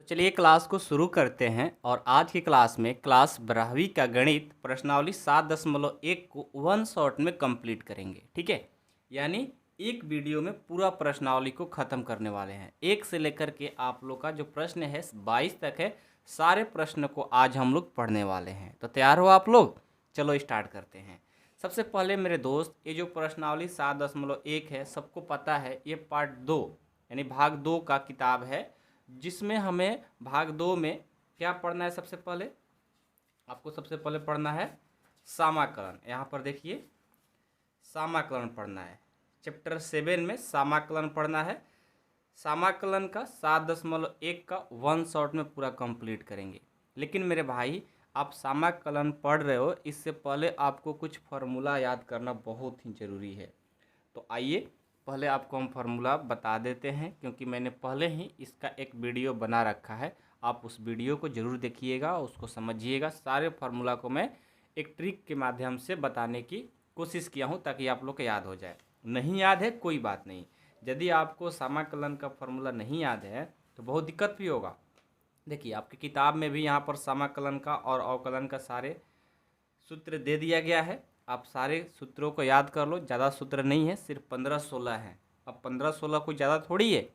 चलिए क्लास को शुरू करते हैं और आज की क्लास में क्लास 12वीं का गणित प्रश्नावली 7.1 को वन शॉट में कंप्लीट करेंगे। ठीक है, यानी एक वीडियो में पूरा प्रश्नावली को ख़त्म करने वाले हैं। एक से लेकर के आप लोग का जो प्रश्न है 22 तक है, सारे प्रश्न को आज हम लोग पढ़ने वाले हैं। तो तैयार हो आप लोग? चलो स्टार्ट करते हैं। सबसे पहले मेरे दोस्त, ये जो प्रश्नावली 7.1 है, सबको पता है ये पार्ट 2 यानी भाग 2 का किताब है, जिसमें हमें भाग 2 में क्या पढ़ना है। सबसे पहले आपको पढ़ना है समाकलन। यहाँ पर देखिए, समाकलन पढ़ना है। चैप्टर 7 में समाकलन पढ़ना है। समाकलन का 7.1 का वन शॉट में पूरा कंप्लीट करेंगे। लेकिन मेरे भाई, आप समाकलन पढ़ रहे हो, इससे पहले आपको कुछ फार्मूला याद करना बहुत ही ज़रूरी है। तो आइए पहले आपको हम फार्मूला बता देते हैं, क्योंकि मैंने पहले ही इसका एक वीडियो बना रखा है। आप उस वीडियो को ज़रूर देखिएगा, उसको समझिएगा। सारे फार्मूला को मैं एक ट्रिक के माध्यम से बताने की कोशिश किया हूँ, ताकि आप लोग को याद हो जाए। नहीं याद है कोई बात नहीं, यदि आपको समाकलन का फार्मूला नहीं याद है तो बहुत दिक्कत भी होगा। देखिए, आपकी किताब में भी यहाँ पर समाकलन का और अवकलन का सारे सूत्र दे दिया गया है। आप सारे सूत्रों को याद कर लो। ज़्यादा सूत्र नहीं है, सिर्फ 15-16 हैं। अब 15-16 कोई ज़्यादा थोड़ी है।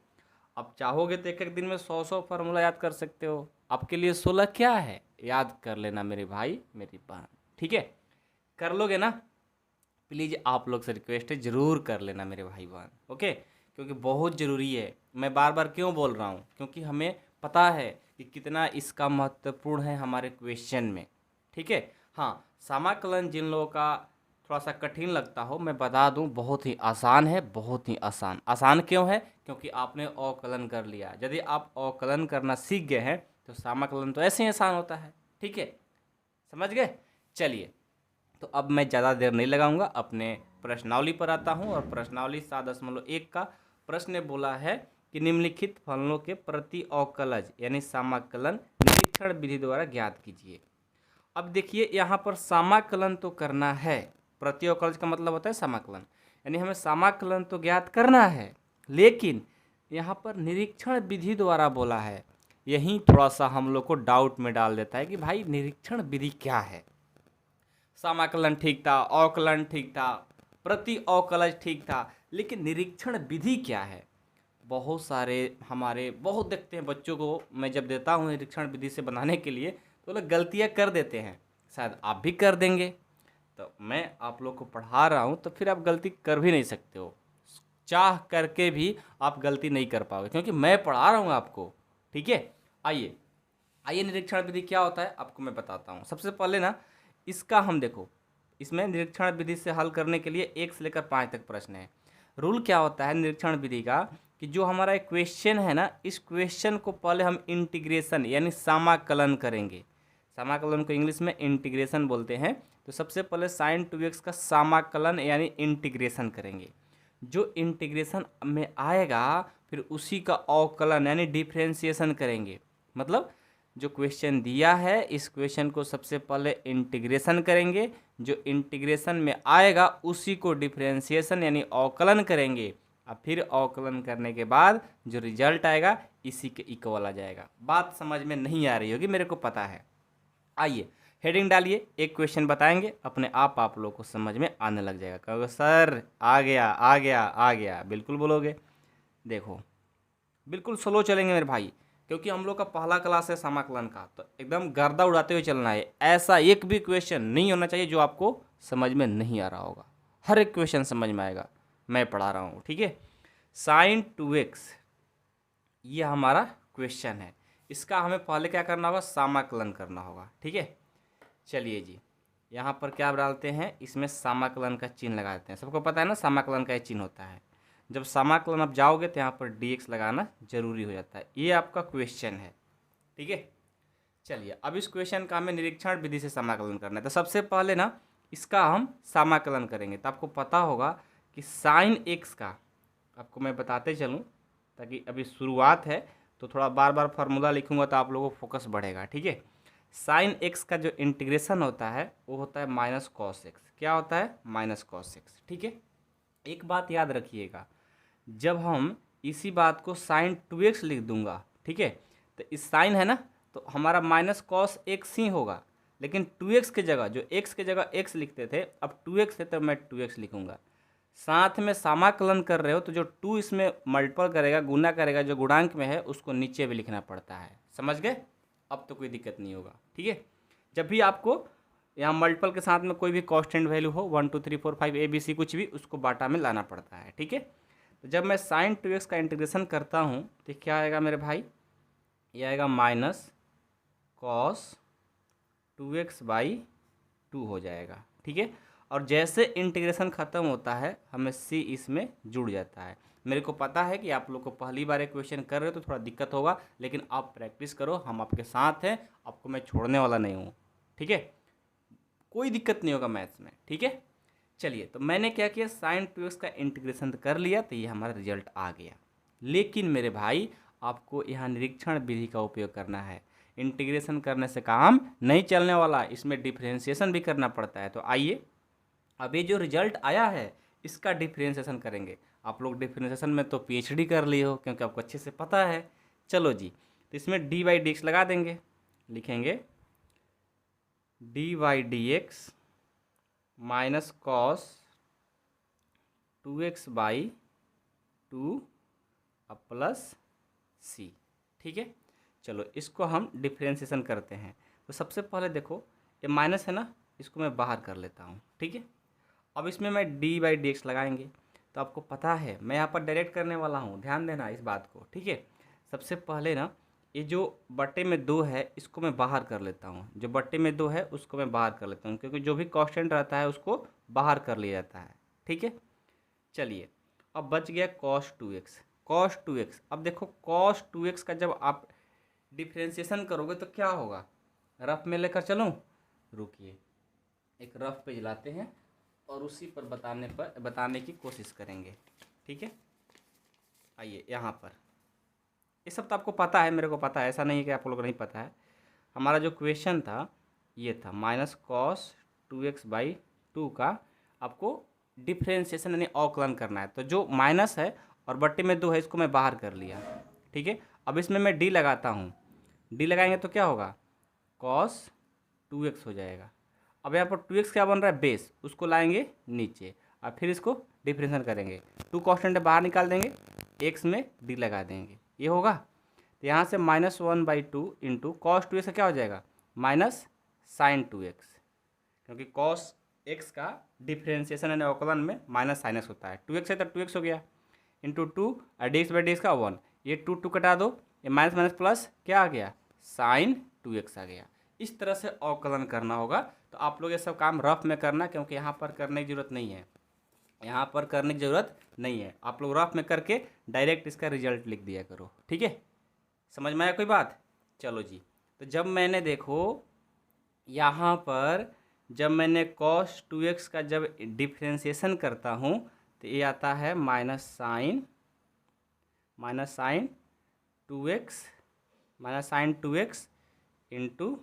अब चाहोगे तो एक एक दिन में 100 फार्मूला याद कर सकते हो। आपके लिए 16 क्या है, याद कर लेना मेरे भाई मेरी बहन। ठीक है, कर लोगे ना? प्लीज़ आप लोग से रिक्वेस्ट है, ज़रूर कर लेना मेरे भाई बहन। ओके, क्योंकि बहुत ज़रूरी है। मैं बार बार क्यों बोल रहा हूँ, क्योंकि हमें पता है कि कितना इसका महत्वपूर्ण है हमारे क्वेश्चन में। ठीक है, हाँ, समाकलन जिन लोगों का थोड़ा सा कठिन लगता हो, मैं बता दूं बहुत ही आसान है। बहुत ही आसान। आसान क्यों है? क्योंकि आपने अवकलन कर लिया। यदि आप अवकलन करना सीख गए हैं तो समाकलन तो ऐसे ही आसान होता है। ठीक है, समझ गए? चलिए, तो अब मैं ज़्यादा देर नहीं लगाऊंगा, अपने प्रश्नावली पर आता हूं। और प्रश्नावली 7.1 का प्रश्न बोला है कि निम्नलिखित फलनों के प्रति अवकलज यानी समाकलन निरीक्षण विधि द्वारा ज्ञात कीजिए। अब देखिए, यहाँ पर समाकलन तो करना है। प्रति अवकलज का मतलब होता है समाकलन, यानी हमें समाकलन तो ज्ञात करना है, लेकिन यहाँ पर निरीक्षण विधि द्वारा बोला है। यही थोड़ा सा हम लोग को डाउट में डाल देता है कि भाई निरीक्षण विधि क्या है। समाकलन ठीक था, अवकलन ठीक था, प्रति अवकलज ठीक था, लेकिन निरीक्षण विधि क्या है? बहुत सारे हमारे बहुत देखते हैं बच्चों को, मैं जब देता हूँ निरीक्षण विधि से बनाने के लिए, तो लोग गलतियाँ कर देते हैं। शायद आप भी कर देंगे। तो मैं आप लोग को पढ़ा रहा हूँ, तो फिर आप गलती कर भी नहीं सकते हो। चाह करके भी आप गलती नहीं कर पाओगे, क्योंकि मैं पढ़ा रहा हूँ आपको। ठीक है, आइए आइए निरीक्षण विधि क्या होता है आपको मैं बताता हूँ। सबसे पहले ना, इसका हम देखो, इसमें निरीक्षण विधि से हल करने के लिए 1 से लेकर 5 तक प्रश्न है। रूल क्या होता है निरीक्षण विधि का, कि जो हमारा एक क्वेश्चन है ना, इस क्वेश्चन को पहले हम इंटीग्रेशन यानी समाकलन करेंगे। समाकलन को इंग्लिश में इंटीग्रेशन बोलते हैं। तो सबसे पहले sin 2x का समाकलन यानी इंटीग्रेशन करेंगे। जो इंटीग्रेशन में आएगा, फिर उसी का अवकलन यानी डिफ्रेंशिएशन करेंगे। मतलब जो क्वेश्चन दिया है, इस क्वेश्चन को सबसे पहले इंटीग्रेशन करेंगे। जो इंटीग्रेशन में आएगा उसी को डिफ्रेंशिएशन यानी अवकलन करेंगे। और फिर अवकलन करने के बाद जो रिजल्ट आएगा, इसी के इक्वल आ जाएगा। बात समझ में नहीं आ रही होगी, मेरे को पता है। आइए हेडिंग डालिए, एक क्वेश्चन बताएंगे, अपने आप लोग को समझ में आने लग जाएगा। कहोगे सर आ गया आ गया आ गया, बिल्कुल बोलोगे। देखो, बिल्कुल स्लो चलेंगे मेरे भाई, क्योंकि हम लोग का पहला क्लास है समाकलन का, तो एकदम गर्दा उड़ाते हुए चलना है। ऐसा एक भी क्वेश्चन नहीं होना चाहिए जो आपको समझ में नहीं आ रहा होगा। हर एक क्वेश्चन समझ में आएगा, मैं पढ़ा रहा हूँ। ठीक है, sin 2x ये हमारा क्वेश्चन है। इसका हमें पहले क्या करना होगा, समाकलन करना होगा। ठीक है, चलिए जी, यहाँ पर क्या डालते हैं, इसमें समाकलन का चिन्ह लगा देते हैं। सबको पता है ना समाकलन का ये चिन्ह होता है। जब समाकलन आप जाओगे तो यहाँ पर dx लगाना जरूरी हो जाता है। ये आपका क्वेश्चन है। ठीक है, चलिए अब इस क्वेश्चन का हमें निरीक्षण विधि से समाकलन करना है। तो सबसे पहले ना, इसका हम समाकलन करेंगे। तो आपको पता होगा कि sin x का, आपको मैं बताते चलूँ, ताकि अभी शुरुआत है तो थोड़ा बार बार फार्मूला लिखूंगा तो आप लोगों को फोकस बढ़ेगा। ठीक है, sin x का जो इंटीग्रेशन होता है वो होता है माइनस कॉस एक्स। क्या होता है? Minus cos x. ठीक है, एक बात याद रखिएगा, जब हम इसी बात को sin 2x लिख दूंगा, ठीक है, तो इस साइन है ना, तो हमारा माइनस कॉस एक्स ही होगा, लेकिन 2x की जगह, जो x की जगह x लिखते थे, अब 2x है तो मैं 2x लिखूंगा। साथ में समाकलन कर रहे हो तो जो 2 इसमें मल्टीपल करेगा, गुना करेगा, जो गुणांक में है उसको नीचे भी लिखना पड़ता है। समझ गए? अब तो कोई दिक्कत नहीं होगा। ठीक है, जब भी आपको यहाँ मल्टीपल के साथ में कोई भी कांस्टेंट वैल्यू हो 1 2 3 4 5 ABC कुछ भी, उसको बाटा में लाना पड़ता है। ठीक है, तो जब मैं साइन 2x का इंटीग्रेशन करता हूँ तो क्या आएगा मेरे भाई, ये आएगा माइनस कॉस 2x/2 हो जाएगा। ठीक है, और जैसे इंटीग्रेशन ख़त्म होता है हमें c इसमें जुड़ जाता है। मेरे को पता है कि आप लोग को पहली बार एक क्वेश्चन कर रहे हो तो थोड़ा दिक्कत होगा, लेकिन आप प्रैक्टिस करो, हम आपके साथ हैं, आपको मैं छोड़ने वाला नहीं हूँ। ठीक है, कोई दिक्कत नहीं होगा मैथ्स में। ठीक है, चलिए, तो मैंने क्या किया, साइन 2x का इंटीग्रेशन कर लिया तो ये हमारा रिजल्ट आ गया। लेकिन मेरे भाई आपको यहाँ निरीक्षण विधि का उपयोग करना है। इंटीग्रेशन करने से काम नहीं चलने वाला, इसमें डिफरेंशिएशन भी करना पड़ता है। तो आइए, अब ये जो रिजल्ट आया है इसका डिफरेंशिएशन करेंगे। आप लोग डिफरेंशिएशन में तो PhD कर लिए हो, क्योंकि आपको अच्छे से पता है। चलो जी, तो इसमें d/dx लगा देंगे, लिखेंगे d/dx माइनस कॉस 2x/2 अब प्लस c। ठीक है, चलो इसको हम डिफरेंशिएशन करते हैं। तो सबसे पहले देखो, ये माइनस है ना, इसको मैं बाहर कर लेता हूँ। ठीक है, अब इसमें मैं d/dx लगाएंगे, तो आपको पता है मैं यहाँ पर डायरेक्ट करने वाला हूँ, ध्यान देना इस बात को। ठीक है, सबसे पहले ना ये जो बट्टे में 2 है इसको मैं बाहर कर लेता हूँ, जो बट्टे में 2 है उसको मैं बाहर कर लेता हूँ, क्योंकि जो भी कांस्टेंट रहता है उसको बाहर कर लिया जाता है। ठीक है, चलिए, अब बच गया cos 2x। cos 2x, अब देखो cos 2x का जब आप डिफ्रेंशिएशन करोगे तो क्या होगा, रफ में लेकर चलूँ, रुकिए एक रफ पेज लाते हैं और उसी पर बताने की कोशिश करेंगे। ठीक है, आइए यहाँ पर, ये सब तो आपको पता है, मेरे को पता है, ऐसा नहीं है कि आप लोग को नहीं पता है। हमारा जो क्वेश्चन था ये था माइनस कॉस 2x/2 का आपको डिफ्रेंशिएशन यानी अवकलन करना है। तो जो माइनस है और बट्टे में 2 है इसको मैं बाहर कर लिया। ठीक है, अब इसमें मैं d लगाता हूँ, d लगाएंगे तो क्या होगा, cos 2x हो जाएगा। अब यहाँ पर 2x क्या बन रहा है, बेस, उसको लाएंगे नीचे और फिर इसको डिफरेंशिएशन करेंगे। 2 कांस्टेंट बाहर निकाल देंगे, x में d लगा देंगे, ये होगा। तो यहाँ से -1/2 इंटू कॉस 2x का क्या हो जाएगा, माइनस साइन 2x, क्योंकि cos x का डिफरेंशिएशन यानी अवकलन में माइनस साइन x होता है। 2x है तो 2x हो गया, इंटू 2 और dx/dx का 1, ये 2 कटा दो, ये माइनस माइनस प्लस क्या आ गया, साइन 2x आ गया। इस तरह से अवकलन करना होगा। तो आप लोग ये सब काम रफ में करना, क्योंकि यहाँ पर करने की ज़रूरत नहीं है, यहाँ पर करने की ज़रूरत नहीं है। आप लोग रफ में करके डायरेक्ट इसका रिजल्ट लिख दिया करो। ठीक है, समझ में आया कोई बात? चलो जी, तो जब मैंने देखो यहाँ पर, जब मैंने cos 2x का जब डिफ्रेंशिएशन करता हूँ तो ये आता है माइनस साइन 2x इंटू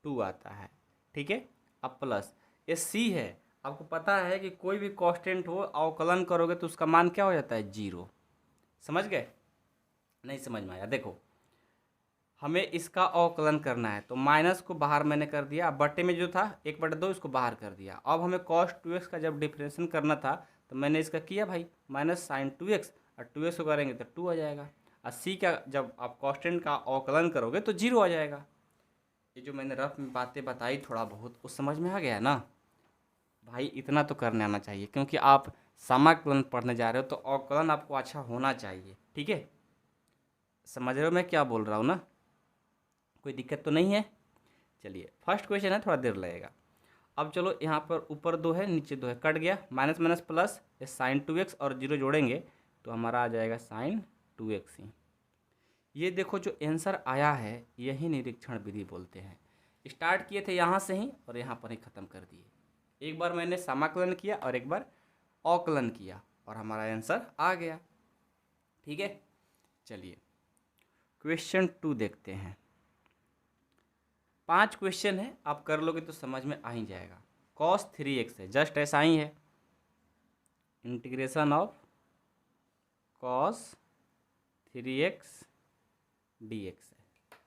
2 आता है। ठीक है, अब प्लस ये c है। आपको पता है कि कोई भी कांस्टेंट हो अवकलन करोगे तो उसका मान क्या हो जाता है, 0। समझ गए? नहीं समझ में आया? देखो, हमें इसका अवकलन करना है तो माइनस को बाहर मैंने कर दिया, बट्टे में जो था 1/2 इसको बाहर कर दिया। अब हमें cos 2x का जब डिफरेंशिएशन करना था तो मैंने इसका किया भाई माइनस साइन 2x, और 2x को करेंगे तो 2 आ जाएगा, और c का जब आप कांस्टेंट का अवकलन करोगे तो 0 आ जाएगा। ये जो मैंने रफ में बातें बताई थोड़ा बहुत उस समझ में आ गया ना भाई? इतना तो करने आना चाहिए, क्योंकि आप समाकलन पढ़ने जा रहे हो तो अवकलन आपको अच्छा होना चाहिए। ठीक है, समझ रहे हो मैं क्या बोल रहा हूँ ना? कोई दिक्कत तो नहीं है? चलिए, फर्स्ट क्वेश्चन है, थोड़ा देर लगेगा। अब चलो, यहाँ पर ऊपर 2 है नीचे 2 है, कट गया, माइनस माइनस प्लस, ये साइन 2x और 0 जोड़ेंगे तो हमारा आ जाएगा साइन 2x ही। ये देखो जो आंसर आया है यही निरीक्षण विधि बोलते हैं। स्टार्ट किए थे यहाँ से ही और यहाँ पर ही ख़त्म कर दिए। एक बार मैंने समाकलन किया और एक बार अवकलन किया और हमारा आंसर आ गया। ठीक है, चलिए क्वेश्चन 2 देखते हैं। 5 क्वेश्चन है, आप कर लोगे तो समझ में आ ही जाएगा। cos 3x है, जस्ट ऐसा ही है, integration of cos 3x dx है।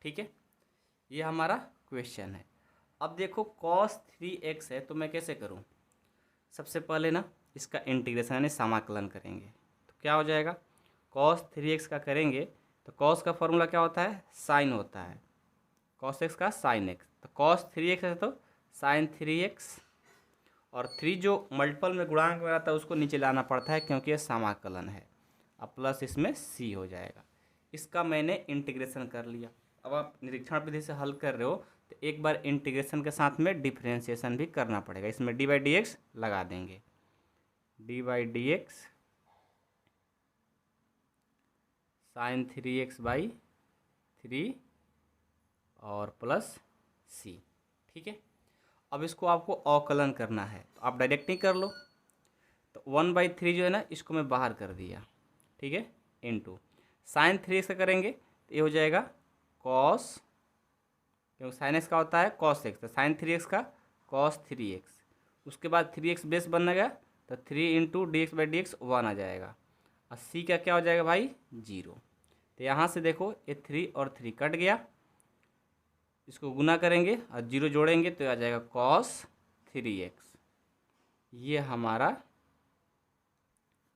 ठीक है, ये हमारा क्वेश्चन है। अब देखो cos 3x है तो मैं कैसे करूँ, सबसे पहले ना इसका इंटीग्रेशन यानी समाकलन करेंगे। तो क्या हो जाएगा, cos 3x का करेंगे तो cos का फॉर्मूला क्या होता है, साइन होता है, cos x का साइन x, तो cos 3x है तो साइन 3x, और 3 जो मल्टीपल में गुणांक में रहता है उसको नीचे लाना पड़ता है क्योंकि ये समाकलन है। अब प्लस इसमें c हो जाएगा। इसका मैंने इंटीग्रेशन कर लिया। अब आप निरीक्षण विधि से हल कर रहे हो तो एक बार इंटीग्रेशन के साथ में डिफ्रेंशिएशन भी करना पड़ेगा। इसमें डी बाई डी एक्स लगा देंगे, D by D X sine 3x by 3 और प्लस c। ठीक है, अब इसको आपको अवकलन करना है तो आप डायरेक्ट ही कर लो। तो 1/3 जो है ना इसको मैं बाहर कर दिया, ठीक है, इनटू साइन 3x का करेंगे तो ये हो जाएगा कॉस, क्योंकि साइन एक्स का होता है कॉस एक्स, तो साइन 3x का कॉस 3x, उसके बाद 3x बेस बनना गया तो 3 into D x by D x 1 आ जाएगा, और c का क्या हो जाएगा भाई 0। तो यहाँ से देखो ये 3 और 3 कट गया, इसको गुना करेंगे और 0 जोड़ेंगे तो आ जाएगा cos 3x। ये हमारा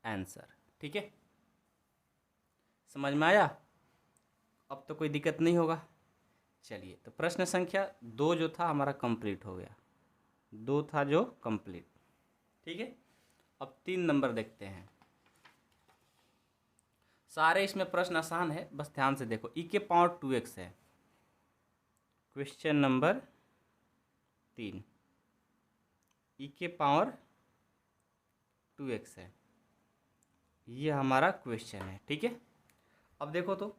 आंसर। ठीक है, समझ में आया, अब तो कोई दिक्कत नहीं होगा। चलिए, तो प्रश्न संख्या 2 जो था हमारा कंप्लीट हो गया, 2 था जो कंप्लीट। ठीक है, अब 3 नंबर देखते हैं। सारे इसमें प्रश्न आसान है, बस ध्यान से देखो। e के पावर 2x है, क्वेश्चन नंबर 3, e के पावर 2x है, ये हमारा क्वेश्चन है। ठीक है, अब देखो तो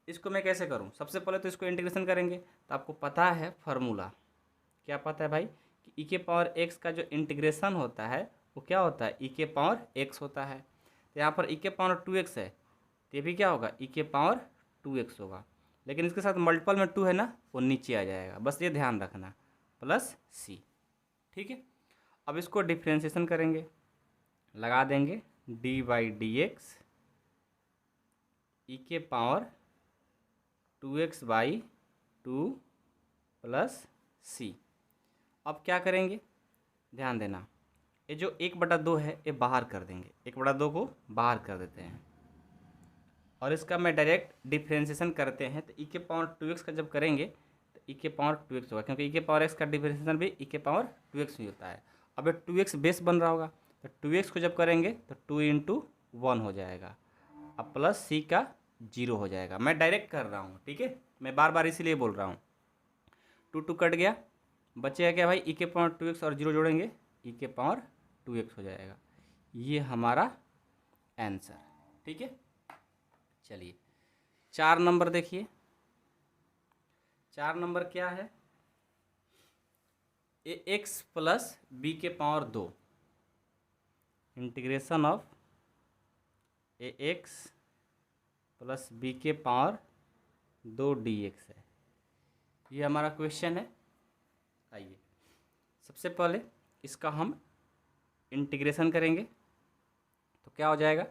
इसको मैं कैसे करूं। सबसे पहले तो इसको इंटीग्रेशन करेंगे तो आपको पता है फार्मूला, क्या पता है भाई कि e के पावर x का जो इंटीग्रेशन होता है वो क्या होता है, e के पावर x होता है। तो यहाँ पर e के पावर 2x है तो ये भी क्या होगा, e के पावर 2x होगा, लेकिन इसके साथ मल्टीपल में 2 है ना वो नीचे आ जाएगा, बस ये ध्यान रखना, प्लस c। ठीक है, अब इसको डिफ्रेंशिएशन करेंगे, लगा देंगे डी बाई डी एक्स ई के power 2x by 2 plus c। अब क्या करेंगे, ध्यान देना, ये जो 1/2 है ये बाहर कर देंगे, 1/2 को बाहर कर देते हैं, और इसका मैं डायरेक्ट डिफ्रेंशिएशन करते हैं तो e के पावर 2x का जब करेंगे तो e के पावर 2x होगा, क्योंकि e के पावर x का डिफ्रेंशिएशन भी e के पावर 2x ही होता है। अब ये 2x बेस बन रहा होगा तो 2x को जब करेंगे तो 2 इंटू 1 हो जाएगा, अब प्लस c का 0 हो जाएगा। मैं डायरेक्ट कर रहा हूँ, ठीक है, मैं बार बार इसीलिए बोल रहा हूँ। 2 कट गया, बचेगा क्या भाई, e के पावर 2x और 0 जोड़ेंगे e के पावर 2x हो जाएगा। ये हमारा आंसर। ठीक है, चलिए 4 नंबर देखिए। 4 नंबर क्या है, ए एक्स प्लस बी के power 2, integration of A X plus B के पावर 2 डी एक्स है, ये हमारा क्वेश्चन है। आइए सबसे पहले इसका हम इंटीग्रेशन करेंगे तो क्या हो जाएगा,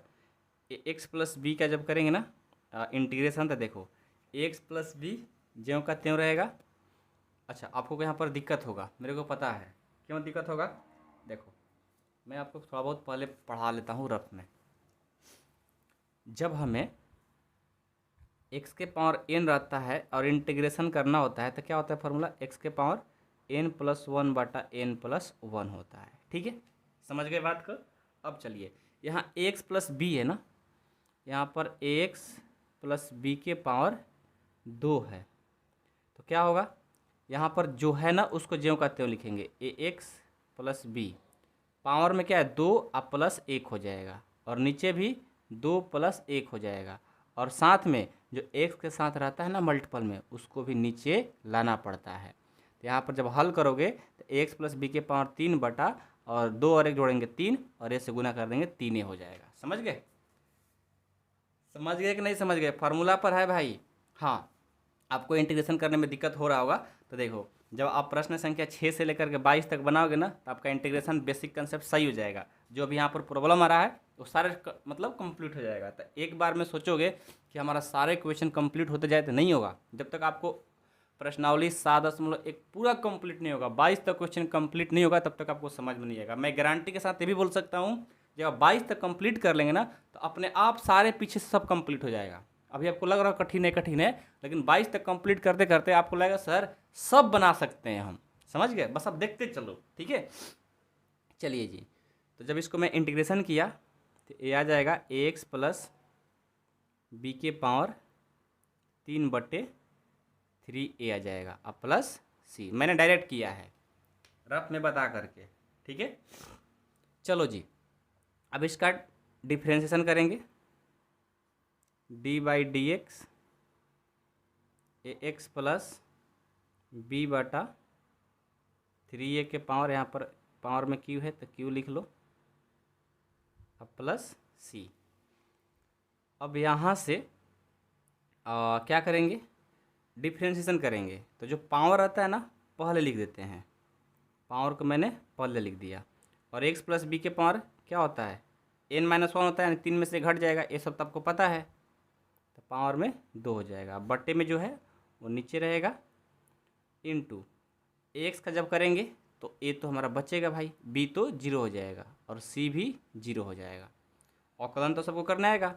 ए एक्स प्लस बी का जब करेंगे ना इंटीग्रेशन तो देखो एक्स प्लस बी ज्यों का त्यों रहेगा। अच्छा, आपको यहाँ पर दिक्कत होगा, मेरे को पता है क्यों दिक्कत होगा। देखो मैं आपको थोड़ा बहुत पहले पढ़ा लेता हूँ रफ में। जब हमें x के पावर n रहता है और इंटीग्रेशन करना होता है तो क्या होता है फार्मूला, x के पावर n प्लस 1 बटा n प्लस 1 होता है। ठीक है, समझ गए बात को। अब चलिए यहाँ ax प्लस बी है ना, यहाँ पर ax प्लस बी के पावर 2 है तो क्या होगा, यहाँ पर जो है ना उसको ज्यों का त्यों लिखेंगे, ax प्लस बी पावर में क्या है 2 अब प्लस 1 हो जाएगा, और नीचे भी 2 प्लस 1 हो जाएगा, और साथ में जो x के साथ रहता है ना मल्टीपल में उसको भी नीचे लाना पड़ता है। तो यहाँ पर जब हल करोगे तो x प्लस बी के पावर 3 बटा और 2 और 1 जोड़ेंगे 3 और से गुना कर देंगे 3 हो जाएगा। समझ गए, समझ गए कि नहीं समझ गए, फार्मूला पर है भाई। हाँ, आपको इंटीग्रेशन करने में दिक्कत हो रहा होगा, तो देखो जब आप प्रश्न संख्या 6 से लेकर के 22 तक बनाओगे ना, तो आपका इंटीग्रेशन बेसिक कंसेप्ट सही हो जाएगा। जो भी यहाँ पर प्रॉब्लम आ रहा है वो सारे मतलब कंप्लीट हो जाएगा। तो एक बार में सोचोगे कि हमारा सारे क्वेश्चन कंप्लीट होते जाए तो नहीं होगा। जब तक आपको प्रश्नावली 7.1 पूरा कंप्लीट नहीं होगा, 22 तक क्वेश्चन कंप्लीट नहीं होगा, तब तक आपको समझ में नहीं आएगा। मैं गारंटी के साथ ये भी बोल सकता हूँ, जब आप 22 तक कंप्लीट कर लेंगे ना, तो अपने आप सारे पीछे से सब कंप्लीट हो जाएगा। अभी आपको लग रहा है कठिन है, लेकिन 22 तक कंप्लीट करते करते आपको लगेगा सर सब बना सकते हैं हम। समझ गए? बस अब देखते चलो, ठीक है। चलिए जी, तो जब इसको मैं इंटीग्रेशन किया तो ये आ जाएगा ax प्लस बी के पावर 3/3a आ जाएगा, अब प्लस सी। मैंने डायरेक्ट किया है रफ में बता करके, ठीक है। चलो जी, अब इसका डिफ्रेंशिएशन करेंगे। d/dx ax प्लस b/3a के पावर, यहाँ पर पावर में q है तो q लिख लो, अब प्लस c। अब यहाँ से क्या करेंगे, डिफ्रेंशिएशन करेंगे। तो जो पावर आता है ना पहले लिख देते हैं, पावर को मैंने पहले लिख दिया। और x प्लस बी के पावर क्या होता है, n-1 होता है, यानी 3 में से घट जाएगा, ये सब तो आपको पता है। तो पावर में 2 हो जाएगा, बट्टे में जो है वो नीचे रहेगा, इनटू एक्स का जब करेंगे तो ए तो हमारा बचेगा भाई, बी तो 0 हो जाएगा और सी भी 0 हो जाएगा। औकलन तो सबको करना आएगा।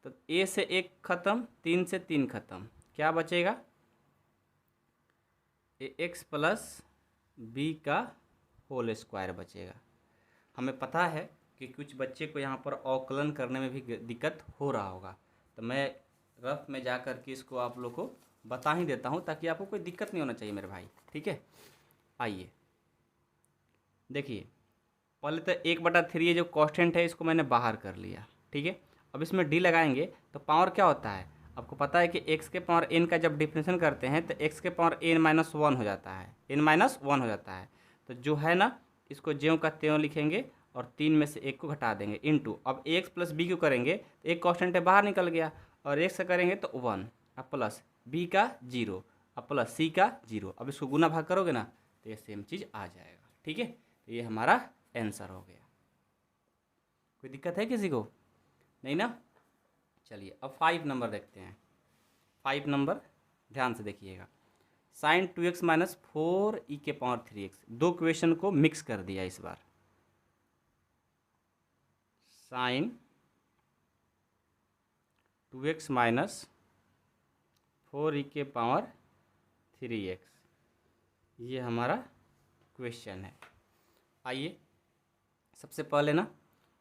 तो ए से 1 खत्म, 3 से 3 खत्म, क्या बचेगा, ए एक्स प्लस बी का होल स्क्वायर बचेगा। हमें पता है कि कुछ बच्चे को यहाँ पर अवकलन करने में भी दिक्कत हो रहा होगा, तो मैं रफ में जा कर के इसको आप लोग को बता ही देता हूँ ताकि आपको कोई दिक्कत नहीं होना चाहिए मेरे भाई, ठीक है। आइए देखिए, पहले तो 1/3 ये जो कांस्टेंट है इसको मैंने बाहर कर लिया, ठीक है। अब इसमें डी लगाएंगे तो पावर क्या होता है, आपको पता है कि x के पावर n का जब डिफरेंशिएशन करते हैं तो x के पावर n-1 हो जाता है, n-1 हो जाता है। तो जो है ना, इसको ज्यों का त्यों लिखेंगे और 3 में से 1 को घटा देंगे, इनटू अब ax प्लस बी क्यों करेंगे, तो एक कांस्टेंट है बाहर निकल गया, और x का करेंगे तो 1, अब प्लस b का 0, अब प्लस c का 0। अब इसको गुना भाग करोगे ना तो ये सेम चीज़ आ जाएगा, ठीक है। तो ये हमारा आंसर हो गया। कोई दिक्कत है किसी को? नहीं ना। चलिए अब 5 नंबर देखते हैं। 5 नंबर ध्यान से देखिएगा, साइन 2x माइनस 4e के पावर 3x। दो क्वेश्चन को मिक्स कर दिया इस बार। साइन 2x माइनस 4e के पावर 3x, ये हमारा क्वेश्चन है। आइए सबसे पहले ना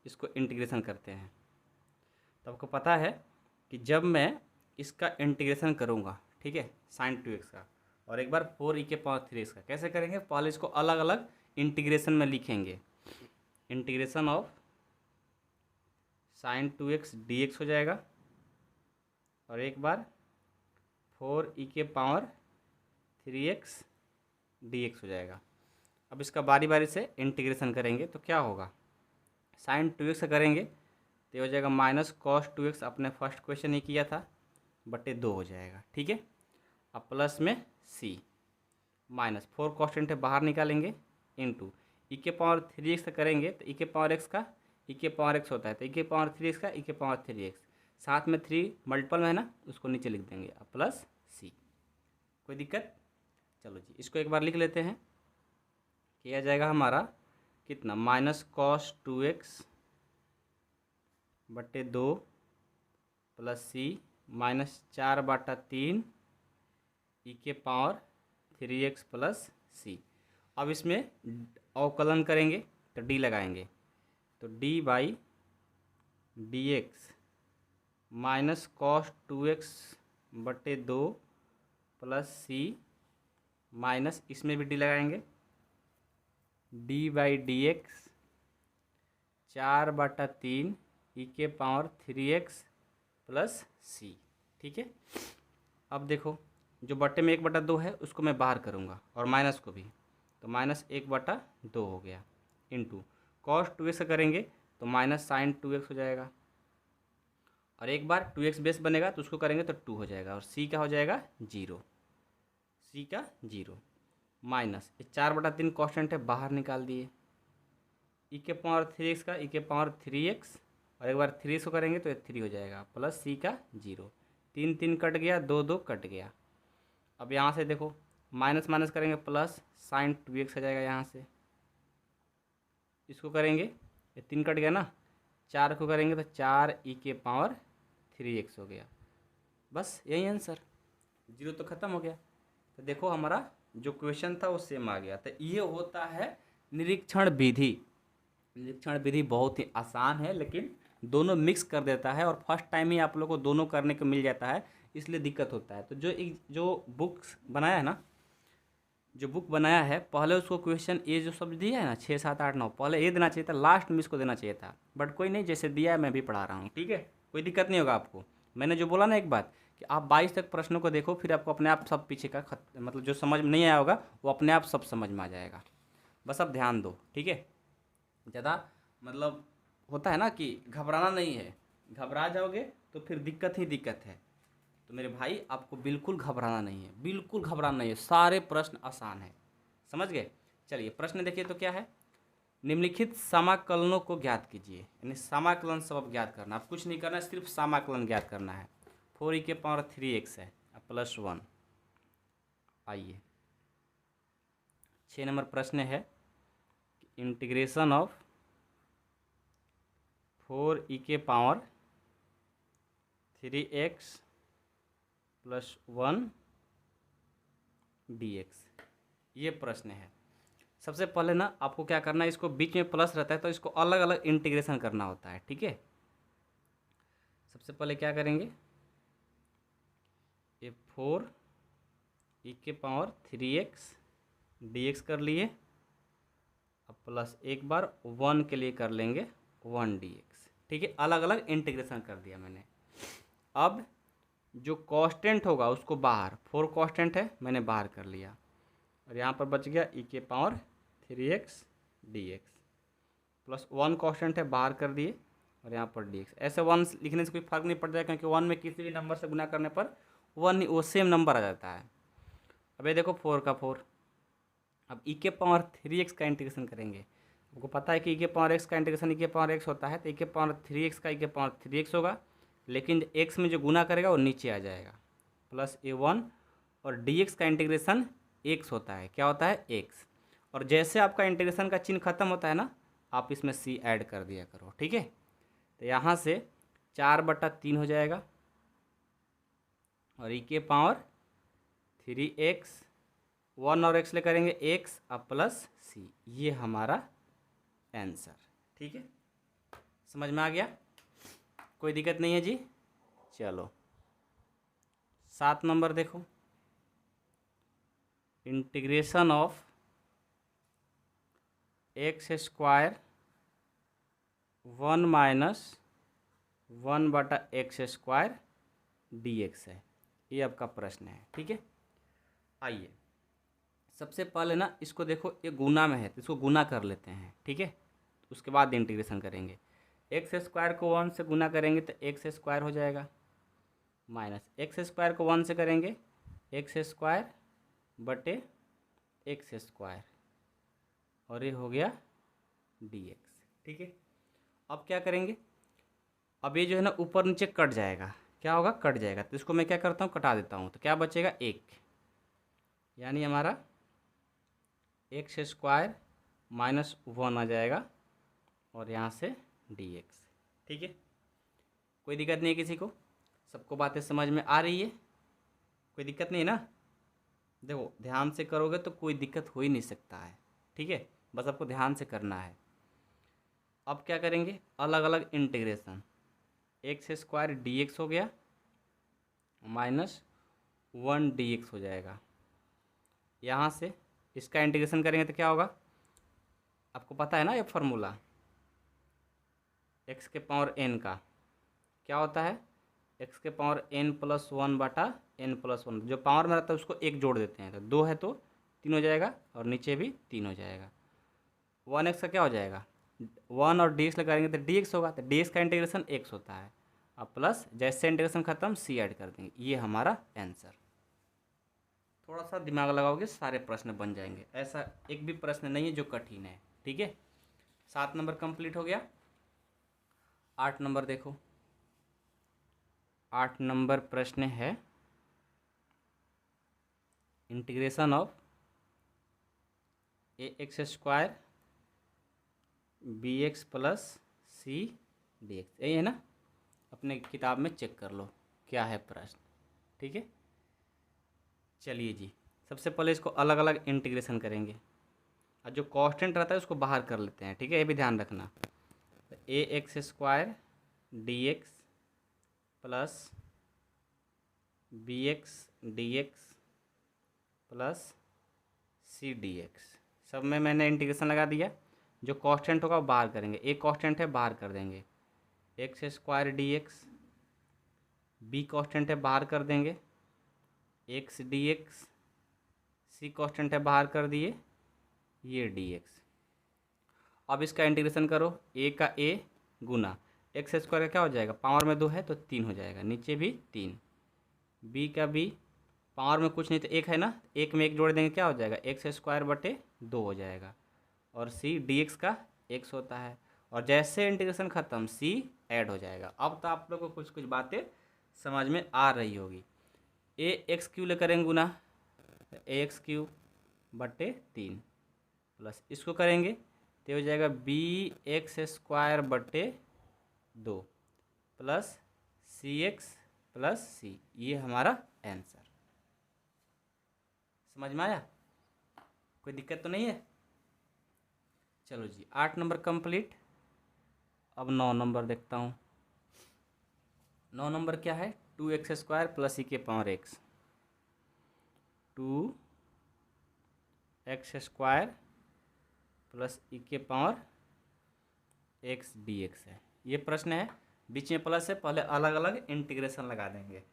इसको इंटीग्रेशन करते हैं। तो आपको पता है कि जब मैं इसका इंटीग्रेशन करूँगा, ठीक है, साइन 2x का, और एक बार 4e के पावर 3x का, कैसे करेंगे, पहले इसको अलग अलग इंटीग्रेशन में लिखेंगे। Integration of sine 2x dx हो जाएगा, और एक बार 4e के पावर 3x dx हो जाएगा। अब इसका बारी बारी से इंटीग्रेशन करेंगे तो क्या होगा, साइन 2x का करेंगे तो हो जाएगा माइनस कॉस 2x, अपने फर्स्ट क्वेश्चन ही किया था, बटे 2 हो जाएगा, ठीक है। अब प्लस में c, माइनस 4 कॉन्स्टेंट है बाहर निकालेंगे, इनटू e के पावर 3x का करेंगे तो e के पावर x का e के पावर x होता है, तो e के पावर 3x का e के पावर 3x, साथ में 3 मल्टीपल में है ना, उसको नीचे लिख देंगे, अब प्लस c। कोई दिक्कत? चलो जी, इसको एक बार लिख लेते हैं। क्या जाएगा हमारा, कितना, माइनस कॉस 2x बटे 2 प्लस सी, माइनस 4/3 e के पावर 3x प्लस सी। अब इसमें अवकलन करेंगे तो d लगाएंगे, तो d/dx माइनस कॉस 2x बटे 2 प्लस सी, माइनस इसमें भी d लगाएंगे, d/dx 4/3 e के पावर 3x प्लस सी, ठीक है। अब देखो, जो बट्टे में 1/2 है उसको मैं बाहर करूँगा और माइनस को भी, तो माइनस 1/2 हो गया, इनटू कॉस 2x करेंगे तो माइनस साइन 2x हो जाएगा, और एक बार 2x बेस बनेगा तो उसको करेंगे तो 2 हो जाएगा और c का हो जाएगा 0, c का 0 माइनस 4/3 कॉन्स्टेंट है बाहर निकाल दिए, e के पावर 3x का e के पावर 3x और एक बार 3x को करेंगे तो 3 हो जाएगा प्लस c का 0, 3 3 कट गया, 2 2 कट गया। अब यहाँ से देखो माइनस माइनस करेंगे प्लस साइन 2x आ जाएगा, यहाँ से इसको करेंगे ये 3 कट गया ना, 4 को करेंगे तो 4 e के पावर 3x हो गया। बस यही आंसर, 0 तो ख़त्म हो गया। तो देखो हमारा जो क्वेश्चन था वो सेम आ गया। तो ये होता है निरीक्षण विधि। निरीक्षण विधि बहुत ही आसान है लेकिन दोनों मिक्स कर देता है और फर्स्ट टाइम ही आप लोग को दोनों करने को मिल जाता है, इसलिए दिक्कत होता है। तो जो बुक्स बनाया है ना, जो बुक बनाया है पहले उसको क्वेश्चन ये जो सब दिया है ना 6 7 8 9 पहले ये देना चाहिए था, लास्ट में इसको देना चाहिए था, बट कोई नहीं, जैसे दिया है मैं भी पढ़ा रहा हूँ, ठीक है, कोई दिक्कत नहीं होगा आपको। मैंने जो बोला ना एक बात कि आप 22 तक प्रश्नों को देखो, फिर आपको अपने आप सब पीछे का मतलब जो समझ में नहीं आया होगा वो अपने आप सब समझ में आ जाएगा। बस अब ध्यान दो, ठीक है। ज़्यादा मतलब होता है ना कि घबराना नहीं है, घबरा जाओगे तो फिर दिक्कत ही दिक्कत है। तो मेरे भाई आपको बिल्कुल घबराना नहीं है, बिल्कुल घबराना नहीं है, सारे प्रश्न आसान है, समझ गए। चलिए प्रश्न देखिए तो क्या है, निम्नलिखित समाकलनों को ज्ञात कीजिए। यानी समाकलन सब अब ज्ञात करना, अब कुछ नहीं करना है, सिर्फ समाकलन ज्ञात करना है। 4 e के पावर 3x है प्लस 1। आइए 6 नंबर प्रश्न है, इंटीग्रेशन ऑफ 4 e के पावर 3x प्लस 1 dx, ये प्रश्न है। सबसे पहले ना आपको क्या करना है, इसको बीच में प्लस रहता है तो इसको अलग अलग इंटीग्रेशन करना होता है, ठीक है। सबसे पहले क्या करेंगे, ये 4 e के पावर 3x dx कर लिए, अब प्लस एक बार 1 के लिए कर लेंगे 1 dx, ठीक है। अलग अलग इंटीग्रेशन कर दिया मैंने। अब जो कांस्टेंट होगा उसको बाहर, 4 कांस्टेंट है मैंने बाहर कर लिया और यहाँ पर बच गया e के power 3x dx plus 1 constant है बाहर कर दिए और यहाँ पर dx। ऐसे 1 लिखने से कोई फर्क नहीं पड़ता है क्योंकि 1 में किसी भी नंबर से गुना करने पर 1 वो सेम नंबर आ जाता है। अब ये देखो 4 का 4, अब e के पावर 3x का इंटीग्रेशन करेंगे। आपको पता है कि e के पावर x का इंटीग्रेशन e के पावर x होता है, तो e के पावर 3x का e के पावर 3x होगा, लेकिन x में जो गुना करेगा वो नीचे आ जाएगा प्लस a1, और dx का इंटीग्रेशन x होता है, क्या होता है x, और जैसे आपका इंटीग्रेशन का चिन्ह खत्म होता है ना आप इसमें c ऐड कर दिया करो, ठीक है। तो यहाँ से 4/3 हो जाएगा और e के पावर 3x, 1 और x ले करेंगे x अब प्लस c, ये हमारा आंसर, ठीक है। समझ में आ गया, कोई दिक्कत नहीं है जी। चलो 7 नंबर देखो, integration of x square 1 minus 1/x square dx है, ये आपका प्रश्न है, ठीक है। आइए सबसे पहले ना इसको देखो, ये गुना में है तो इसको गुना कर लेते हैं, ठीक है। उसके बाद इंटीग्रेशन करेंगे, एक्स स्क्वायर को 1 से गुना करेंगे तो एक्स स्क्वायर हो जाएगा, माइनस एक्स स्क्वायर को 1 से करेंगे एक्स स्क्वायर बटे एक्स स्क्वायर, और ये हो गया dx, ठीक है। अब क्या करेंगे, अब ये जो है ना ऊपर नीचे कट जाएगा, क्या होगा कट जाएगा, तो इसको मैं क्या करता हूँ कटा देता हूँ, तो क्या बचेगा 1, यानी हमारा एक्स स्क्वायर माइनस 1 आ जाएगा और यहाँ से dx, ठीक है। कोई दिक्कत नहीं है किसी को, सबको बातें समझ में आ रही है, कोई दिक्कत नहीं है ना। देखो ध्यान से करोगे तो कोई दिक्कत हो ही नहीं सकता है, ठीक है, बस आपको ध्यान से करना है। अब क्या करेंगे, अलग अलग इंटीग्रेशन, एक्स स्क्वायर dx हो गया माइनस 1 dx हो जाएगा, यहाँ से इसका इंटीग्रेशन करेंगे तो क्या होगा, आपको पता है ना ये फार्मूला x के पावर n का क्या होता है, x के पावर n+1/n+1, जो पावर में रहता है उसको 1 जोड़ देते हैं, तो 2 है तो 3 हो जाएगा और नीचे भी 3 हो जाएगा। 1x का क्या हो जाएगा, 1 और dx लगाएंगे तो dx होगा, तो dx का इंटीग्रेशन x होता है, अब प्लस जैसे इंटीग्रेशन खत्म सी ऐड कर देंगे, ये हमारा आंसर। थोड़ा सा दिमाग लगाओगे सारे प्रश्न बन जाएंगे, ऐसा एक भी प्रश्न नहीं है जो कठिन है। ठीक है, 7 नंबर कंप्लीट हो गया। 8 नंबर देखो, 8 नंबर प्रश्न है integration of A x square B X plus C D X, यही है ना? अपने किताब में चेक कर लो क्या है प्रश्न। ठीक है, चलिए जी, सबसे पहले इसको अलग अलग इंटीग्रेशन करेंगे और जो कांस्टेंट रहता है उसको बाहर कर लेते हैं। ठीक है, ये भी ध्यान रखना। A x square d x plus b x d x plus C D x, सब में मैंने इंटीग्रेशन लगा दिया। जो कांस्टेंट होगा वो बाहर करेंगे, एक कांस्टेंट है बाहर कर देंगे, x square d x, be constant है बाहर कर देंगे, एक्स डी एक्स, सी कांस्टेंट है बाहर कर दिए, ये डी एक्स। अब इसका इंटीग्रेशन करो, ए का ए गुना एक्स स्क्वायर का क्या हो जाएगा, पावर में 2 है तो 3 हो जाएगा, नीचे भी 3, बी का बी, पावर में कुछ नहीं तो 1 है ना, एक में 1 जोड़ देंगे क्या हो जाएगा, एक्स स्क्वायर बटे 2 हो जाएगा, और सी डी एक्स का एक्स होता है, और जैसे इंटीग्रेशन ख़त्म सी ऐड हो जाएगा। अब तो आप लोग को कुछ कुछ बातें समझ में आ रही होगी। ए एक्स क्यू ले करेंगे गुना, ए एक्स क्यू बटे 3 प्लस इसको करेंगे तो हो जाएगा बी एक्स स्क्वायर बटे 2 प्लस सी एक्स प्लस सी, ये हमारा आंसर। समझ में आया? कोई दिक्कत तो नहीं है? चलो जी, 8 नंबर कंप्लीट। अब 9 नंबर देखता हूँ। 9 नंबर क्या है, 2x स्क्वायर प्लस ई के power x, 2x square plus e के पावर एक्स डी एक्स है। ये प्रश्न है, बीच में प्लस है, पहले अलग अलग इंटीग्रेशन लगा देंगे।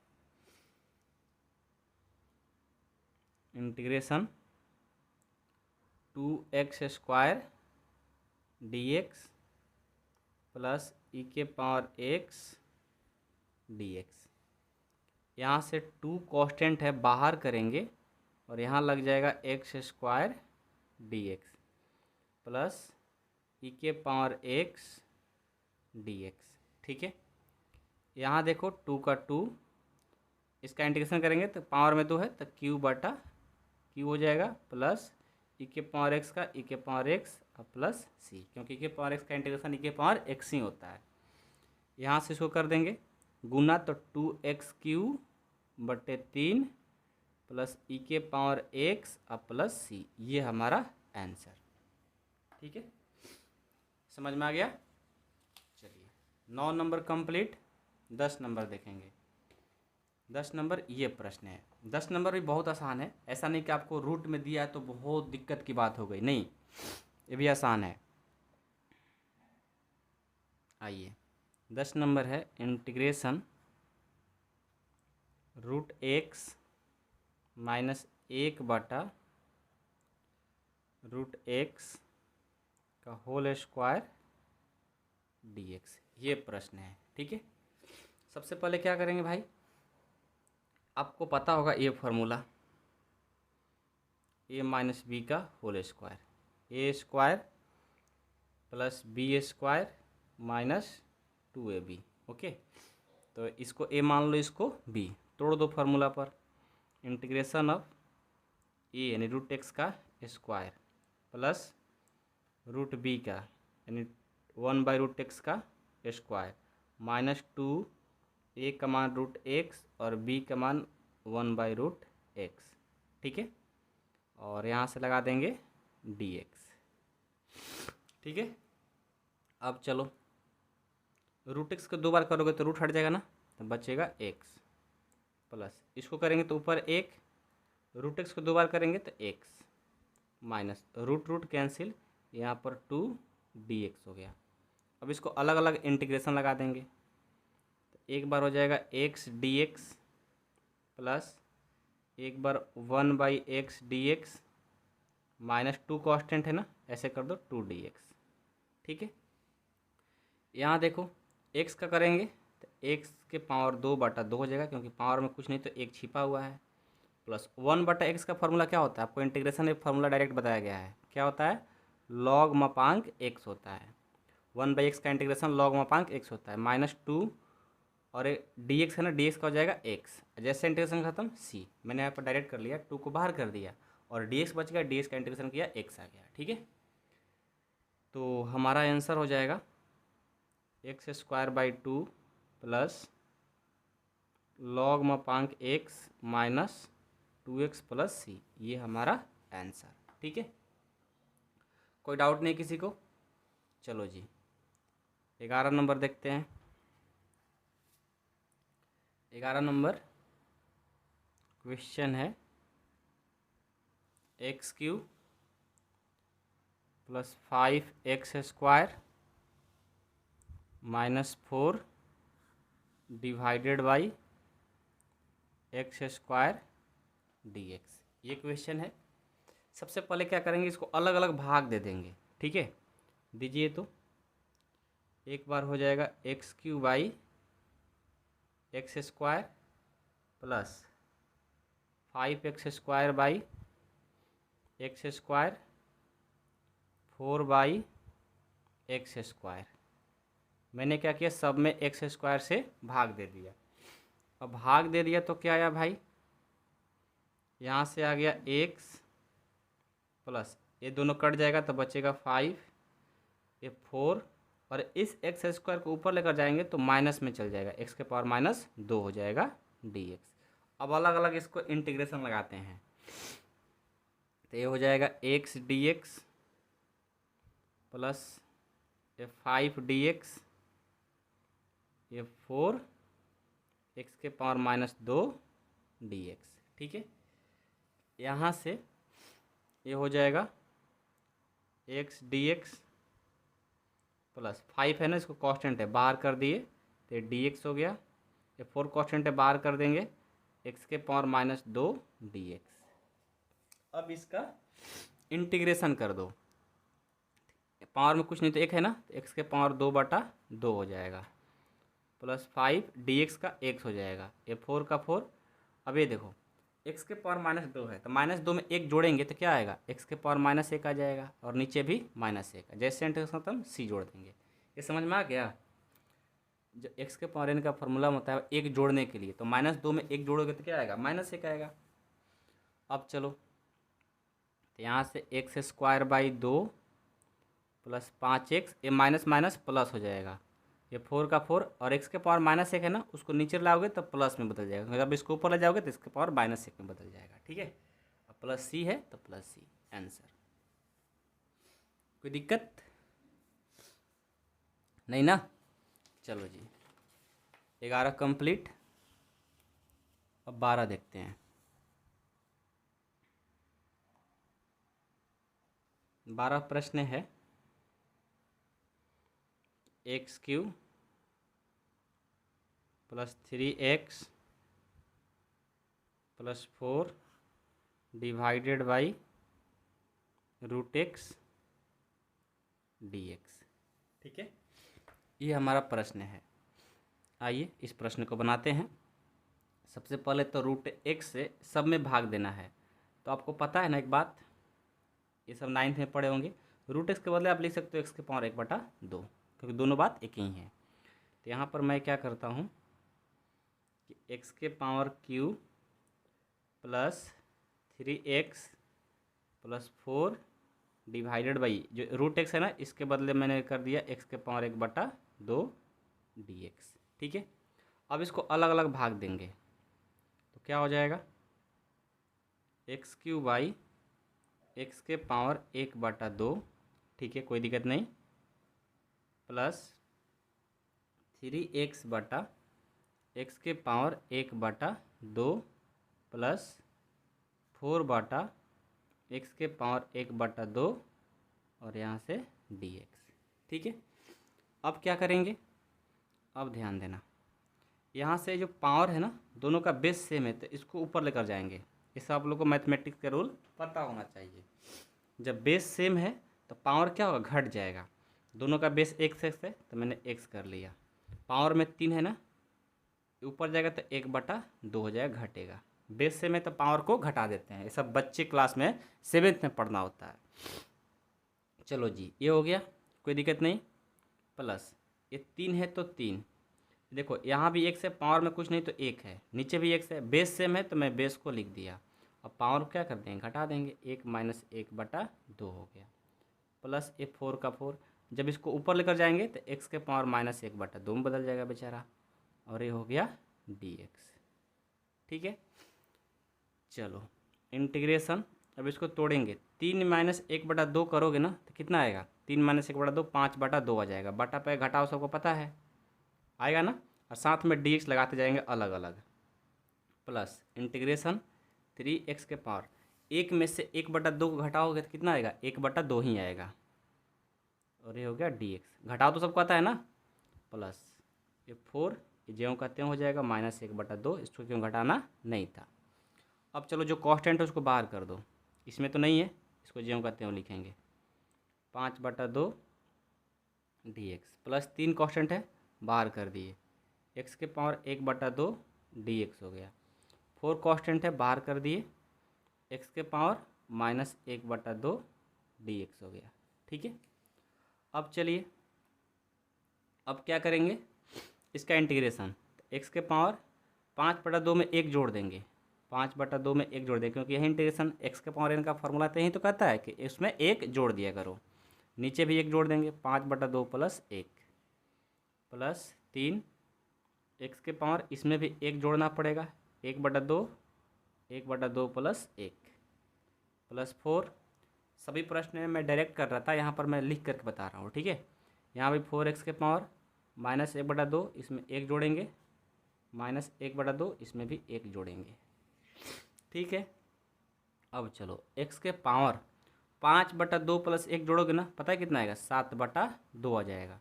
इंटीग्रेशन 2x स्क्वायर डी एक्स प्लस ई के पावर एक्स डी एक्स, यहाँ से 2 कांस्टेंट है बाहर करेंगे और यहाँ लग जाएगा x square d x plus e के पावर एक्स डी एक्स। ठीक है, यहाँ देखो 2 का 2, इसका इंटीग्रेशन करेंगे तो पावर में 2 है तो क्यू बटा क्यू हो जाएगा, प्लस ई के पावर एक्स का ई के पावर एक्स और प्लस सी, क्योंकि ई के पावर एक्स का इंटीग्रेशन ई के पावर एक्स ही होता है। यहाँ से इसको कर देंगे गुना, तो 2x क्यू बटे 3 प्लस ई के पावर एक्स और प्लस सी, ये हमारा आंसर। ठीक है, समझ में आ गया? चलिए 9 नंबर कंप्लीट। 10 नंबर देखेंगे। 10 नंबर ये प्रश्न है। 10 नंबर भी बहुत आसान है, ऐसा नहीं कि आपको रूट में दिया है तो बहुत दिक्कत की बात हो गई, नहीं, ये भी आसान है। आइए 10 नंबर है इंटीग्रेशन रूट एक्स माइनस 1 बटा रूट एक्स का होल स्क्वायर डी एक्स, ये प्रश्न है। ठीक है, सबसे पहले क्या करेंगे भाई, आपको पता होगा ये फार्मूला, ए माइनस बी का whole square, a square plus b square minus 2ab। Okay, तो इसको ए मान लो, इसको बी, तोड़ दो फार्मूला पर। इंटीग्रेशन ऑफ ए यानी रूट एक्स का स्क्वायर प्लस रूट बी का यानी 1/√x का स्क्वायर माइनस 2 ए का मान रूट एक्स और बी का मान 1/√x। ठीक है, और यहाँ से लगा देंगे dx। ठीक है, अब चलो रूट एक्स को 2 बार करोगे तो रूट हट जाएगा ना, तो बचेगा x प्लस इसको करेंगे तो ऊपर 1, रूट एक्स को 2 बार करेंगे तो x minus root root cancel, यहाँ पर 2dx हो गया। अब इसको अलग अलग इंटीग्रेशन लगा देंगे, तो एक बार हो जाएगा x dx प्लस एक बार 1/x dx माइनस 2 कांस्टेंट है ना, ऐसे कर दो 2dx। ठीक है, यहाँ देखो x का करेंगे तो एक्स के पावर 2/2 हो जाएगा, क्योंकि पावर में कुछ नहीं तो एक छिपा हुआ है, प्लस 1/x का फॉर्मूला क्या होता है, आपको इंटीग्रेशन में फार्मूला डायरेक्ट बताया गया है, क्या होता है, लॉग मापांक x होता है। 1/x का इंटीग्रेशन लॉग मापांक x होता है, -2 और dx है ना, dx का हो जाएगा x, जैसे इंटीग्रेशन खत्म c, मैंने यहाँ पर डायरेक्ट कर लिया, 2 को बाहर कर दिया और dx बच गया, dx का इंटीग्रेशन किया x आ गया। ठीक है, तो हमारा आंसर हो जाएगा x²/2 प्लस लॉग मापांक x minus 2x plus c, ये हमारा आंसर। ठीक है, कोई डाउट नहीं किसी को? चलो जी 11 नंबर देखते हैं। 11 नंबर क्वेश्चन है x³ plus 5x² minus 4 divided by x² dx, ये क्वेश्चन है। सबसे पहले क्या करेंगे, इसको अलग अलग भाग दे देंगे। ठीक है, दीजिए तो एक बार हो जाएगा x³ x² plus 5x² by x², 4/x²। मैंने क्या किया, सब में x² से भाग दे दिया। अब भाग दे दिया तो क्या आया भाई, यहाँ से आ गया x प्लस ये दोनों कट जाएगा तो बचेगा 5, ये 4 और इस x² को ऊपर लेकर जाएंगे तो माइनस में चल जाएगा, x के पावर -2 हो जाएगा dx। अब अलग अलग इसको इंटीग्रेशन लगाते हैं, तो ये हो जाएगा x dx प्लस ये 5 dx, ये 4 x के पावर -2 dx। ठीक है, यहाँ से ये हो जाएगा x dx प्लस 5 है ना, इसको कांस्टेंट है बाहर कर दिए तो ये dx हो गया, ये 4 कांस्टेंट है बाहर कर देंगे, x के पावर -2 dx। अब इसका इंटीग्रेशन कर दो, पावर में कुछ नहीं तो एक है ना, तो x के पावर 2/2 हो जाएगा, प्लस 5 dx का x हो जाएगा, ये 4 का 4। अब ये देखो x के पावर -2 है तो -2 में एक जोड़ेंगे तो क्या आएगा, x के पावर -1 आ जाएगा और नीचे भी -1, जैसे इंटीग्रेशन खत्म c जोड़ देंगे। ये समझ में आ गया, जो x के पावर n का फॉर्मूला होता है एक जोड़ने के लिए, तो -2 में एक जोड़ोगे तो क्या आएगा, -1 आएगा। अब चलो तो यहाँ से x²/2 प्लस 5x, ये माइनस माइनस प्लस हो जाएगा, ये 4 का 4 और x के पावर -1 है ना, उसको नीचे लाओगे तो प्लस में बदल जाएगा, जब इसको ऊपर ले जाओगे तो इसके पावर -1 में बदल जाएगा। ठीक है, अब प्लस c है तो प्लस c आंसर। कोई दिक्कत नहीं ना? चलो जी 11 कंप्लीट, अब 12 देखते हैं। 12 प्रश्न है x³ plus 3x plus 4 divided by √x dx। ठीक है, ये हमारा प्रश्न है। आइए इस प्रश्न को बनाते हैं। सबसे पहले तो √x से सब में भाग देना है, तो आपको पता है ना एक बात, ये सब 9th में पढ़े होंगे, √x के बदले आप लिख सकते हो x के पावर 1/2, क्योंकि दोनों बात एक ही है। तो यहाँ पर मैं क्या करता हूँ कि x के power cube plus 3x plus 4 divided by जो √x है ना, इसके बदले मैंने कर दिया x के पावर 1/2 dx। ठीक है, अब इसको अलग अलग भाग देंगे तो क्या हो जाएगा, x³ बाई x के पावर 1/2, ठीक है कोई दिक्कत नहीं, प्लस 3x बटा x के पावर 1/2 प्लस 4/x के पावर 1/2 और यहाँ से dx। ठीक है, अब क्या करेंगे, अब ध्यान देना, यहाँ से जो पावर है ना, दोनों का बेस सेम है तो इसको ऊपर लेकर जाएंगे। इस आप लोग को मैथमेटिक्स का रूल पता होना चाहिए, जब बेस सेम है तो पावर क्या होगा, घट जाएगा। दोनों का बेस x है तो मैंने x कर लिया, पावर में 3 है ना ऊपर जाएगा तो 1/2 हो जाएगा, घटेगा। बेस से में तो पावर को घटा देते हैं, ये सब बच्चे क्लास में 7th में पढ़ना होता है। चलो जी, ये हो गया, कोई दिक्कत नहीं। प्लस ये 3 है तो 3, देखो यहाँ भी 1 से, पावर में कुछ नहीं तो 1 है, नीचे भी 1 से, बेस सेम है तो मैं बेस को लिख दिया। अब पावर क्या कर देंगे, घटा देंगे, 1 - 1/2 हो गया। प्लस ये 4 का 4, जब इसको ऊपर लेकर जाएंगे तो x के पावर -1/2 में बदल जाएगा बेचारा, और ये हो गया dx। ठीक है, चलो इंटीग्रेशन, अब इसको तोड़ेंगे, 3 - 1/2 करोगे ना तो कितना आएगा, 3 - 1/2 5/2 आ जाएगा, बटा पे घटाओ सबको पता है, आएगा ना। और साथ में dx लगाते जाएंगे अलग अलग। प्लस इंटीग्रेशन 3x के पावर, 1 में से 1/2 को घटाओगे तो कितना आएगा, 1/2 ही आएगा, और ये हो गया dx। घटाओ तो सबको आता है ना। प्लस ये 4, ये ज्यों का त्यों हो जाएगा, -1/2, इसको क्यों घटाना नहीं था। अब चलो जो कांस्टेंट है उसको बाहर कर दो, इसमें तो नहीं है, इसको ज्यों का त्यों लिखेंगे, 5/2 dx। प्लस 3 कांस्टेंट है, बाहर कर दिए, x के पावर 1/2 dx हो गया। 4 कांस्टेंट है, बाहर कर दिए, x के पावर -1/2 dx हो गया। ठीक है, अब चलिए, अब क्या करेंगे, इसका इंटीग्रेशन, x के पावर 5/2 में 1 जोड़ देंगे, 5/2 में 1 जोड़ देंगे, क्योंकि यही इंटीग्रेशन x के पावर n का फॉर्मूला तो यही तो कहता है कि इसमें 1 जोड़ दिया करो। नीचे भी 1 जोड़ देंगे, 5/2 + 1 प्लस 3, x के पावर इसमें भी 1 जोड़ना पड़ेगा, 1/2 + 1 प्लस 4। सभी प्रश्न में मैं डायरेक्ट कर रहा था, यहाँ पर मैं लिख करके बता रहा हूँ। ठीक है, यहाँ भी 4x के पावर -1/2, इसमें 1 जोड़ेंगे, -1/2, इसमें भी 1 जोड़ेंगे। ठीक है, अब चलो x के पावर 5/2 + 1 जोड़ोगे ना, पता है कितना आएगा, 7/2 आ जाएगा।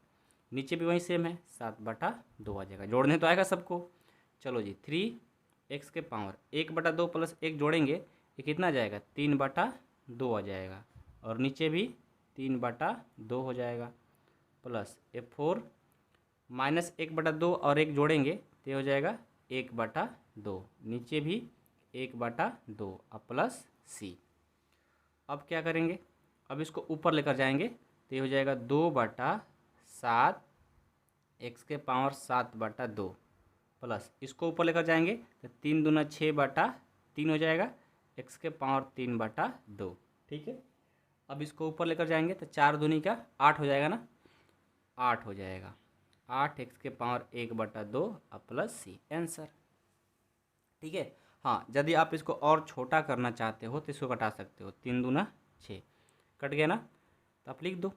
नीचे भी वही सेम है, 7/2 आ जाएगा, जोड़ने तो आएगा सबको। चलो जी, 3x के पावर 1/2 + 1 जोड़ेंगे, ये कितना आ जाएगा, 3/2 आ जाएगा, और नीचे भी 3/2 हो जाएगा। प्लस ये 4 -1/2 और 1 जोड़ेंगे तो ये हो जाएगा 1/2, नीचे भी 1/2, अब प्लस c। अब क्या करेंगे, अब इसको ऊपर लेकर जाएंगे तो ये हो जाएगा 2/7, x के पावर 7/2, प्लस इसको ऊपर लेकर जाएंगे तो 3 दूना 6/3 हो जाएगा, x के पावर 3/2। ठीक है, अब इसको ऊपर लेकर जाएंगे तो 4 दूनी का 8 हो जाएगा ना, 8 हो जाएगा, 8x के पावर 1/2, अब प्लस c, आंसर। ठीक है, हाँ, यदि आप इसको और छोटा करना चाहते हो तो इसको घटा सकते हो, 3 दूना 6, कट गया ना, तो आप लिख दो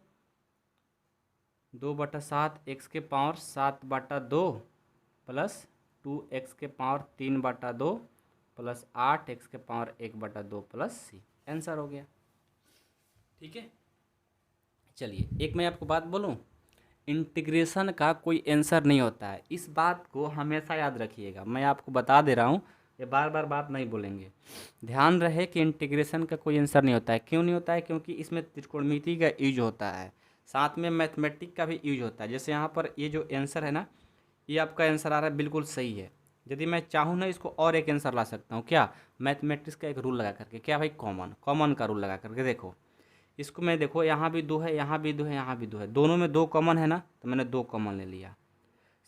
2/7 x के पावर 7/2 प्लस 2x के पावर 3/2 प्लस 8x के पावर 1/2 प्लस c, आंसर हो गया। ठीक है, चलिए एक मैं आपको बात बोलूं, इंटीग्रेशन का कोई आंसर नहीं होता है, इस बात को हमेशा याद रखिएगा, मैं आपको बता दे रहा हूँ, ये बार बार बात नहीं बोलेंगे, ध्यान रहे कि इंटीग्रेशन का कोई आंसर नहीं होता है। क्यों नहीं होता है, क्योंकि इसमें त्रिकोणमिति का यूज होता है, साथ में मैथमेटिक का भी यूज होता है। जैसे यहाँ पर ये जो आंसर है ना, ये आपका आंसर आ रहा है बिल्कुल सही है, यदि मैं चाहूँ ना इसको और एक आंसर ला सकता हूँ, क्या, मैथमेटिक्स का एक रूल लगा करके, क्या भाई, कॉमन का रूल लगा करके। देखो इसको मैं, देखो यहाँ भी 2 है, यहाँ भी 2 है, यहाँ भी 2 है, दोनों में 2 कॉमन है ना, तो मैंने 2 कॉमन ले लिया,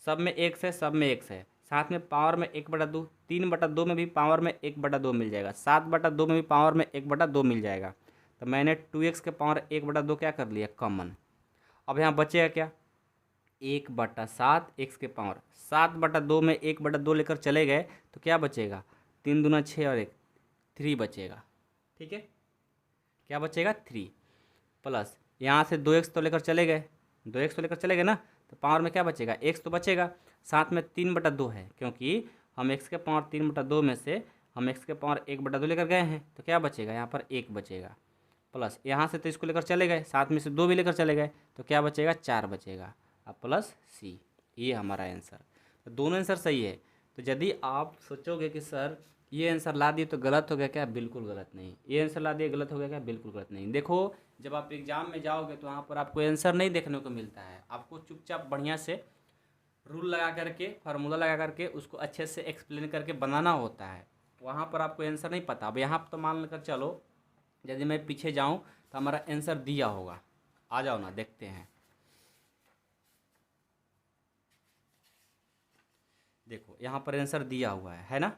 सब में x है, सब में x है, साथ में पावर में 1/2, 3/2 में भी पावर में 1/2 मिल जाएगा, 7/2 में भी पावर में 1/2 मिल जाएगा, तो मैंने 2x के पावर 1/2 क्या कर लिया, कॉमन। अब यहाँ बचेगा क्या, 1/7 x के पावर, 7/2 में 1/2 लेकर चले गए तो क्या बचेगा, 3 दूना 6 और 1, 3 बचेगा। ठीक है, क्या बचेगा, 3, प्लस यहाँ से 2x तो लेकर चले गए, 2x तो लेकर चले गए ना, तो पावर में क्या बचेगा, x तो बचेगा, साथ में 3/2 है, क्योंकि हम x के पावर 3/2 में से हम x के पावर 1/2 लेकर गए हैं, तो क्या बचेगा, यहाँ पर 1 बचेगा, प्लस यहाँ से तो इसको लेकर चले गए, साथ में से 2 भी लेकर चले गए, तो क्या बचेगा, 4 बचेगा, अब प्लस c, ये हमारा आंसर। तो दोनों आंसर सही है। तो यदि आप सोचोगे कि सर ये आंसर ला दिए तो गलत हो गया क्या, बिल्कुल गलत नहीं, ये आंसर ला दिए गलत हो गया क्या, बिल्कुल गलत नहीं। देखो जब आप एग्जाम में जाओगे तो वहाँ पर आपको आंसर नहीं देखने को मिलता है, आपको चुपचाप बढ़िया से रूल लगा करके, फार्मूला लगा करके उसको अच्छे से एक्सप्लेन करके बनाना होता है। वहाँ पर आपको आंसर नहीं पता। अब यहाँ पर तो मान कर चलो, यदि मैं पीछे जाऊँ तो हमारा आंसर दिया होगा। आ जाओ ना, देखते हैं। देखो यहाँ पर आंसर दिया हुआ है ना,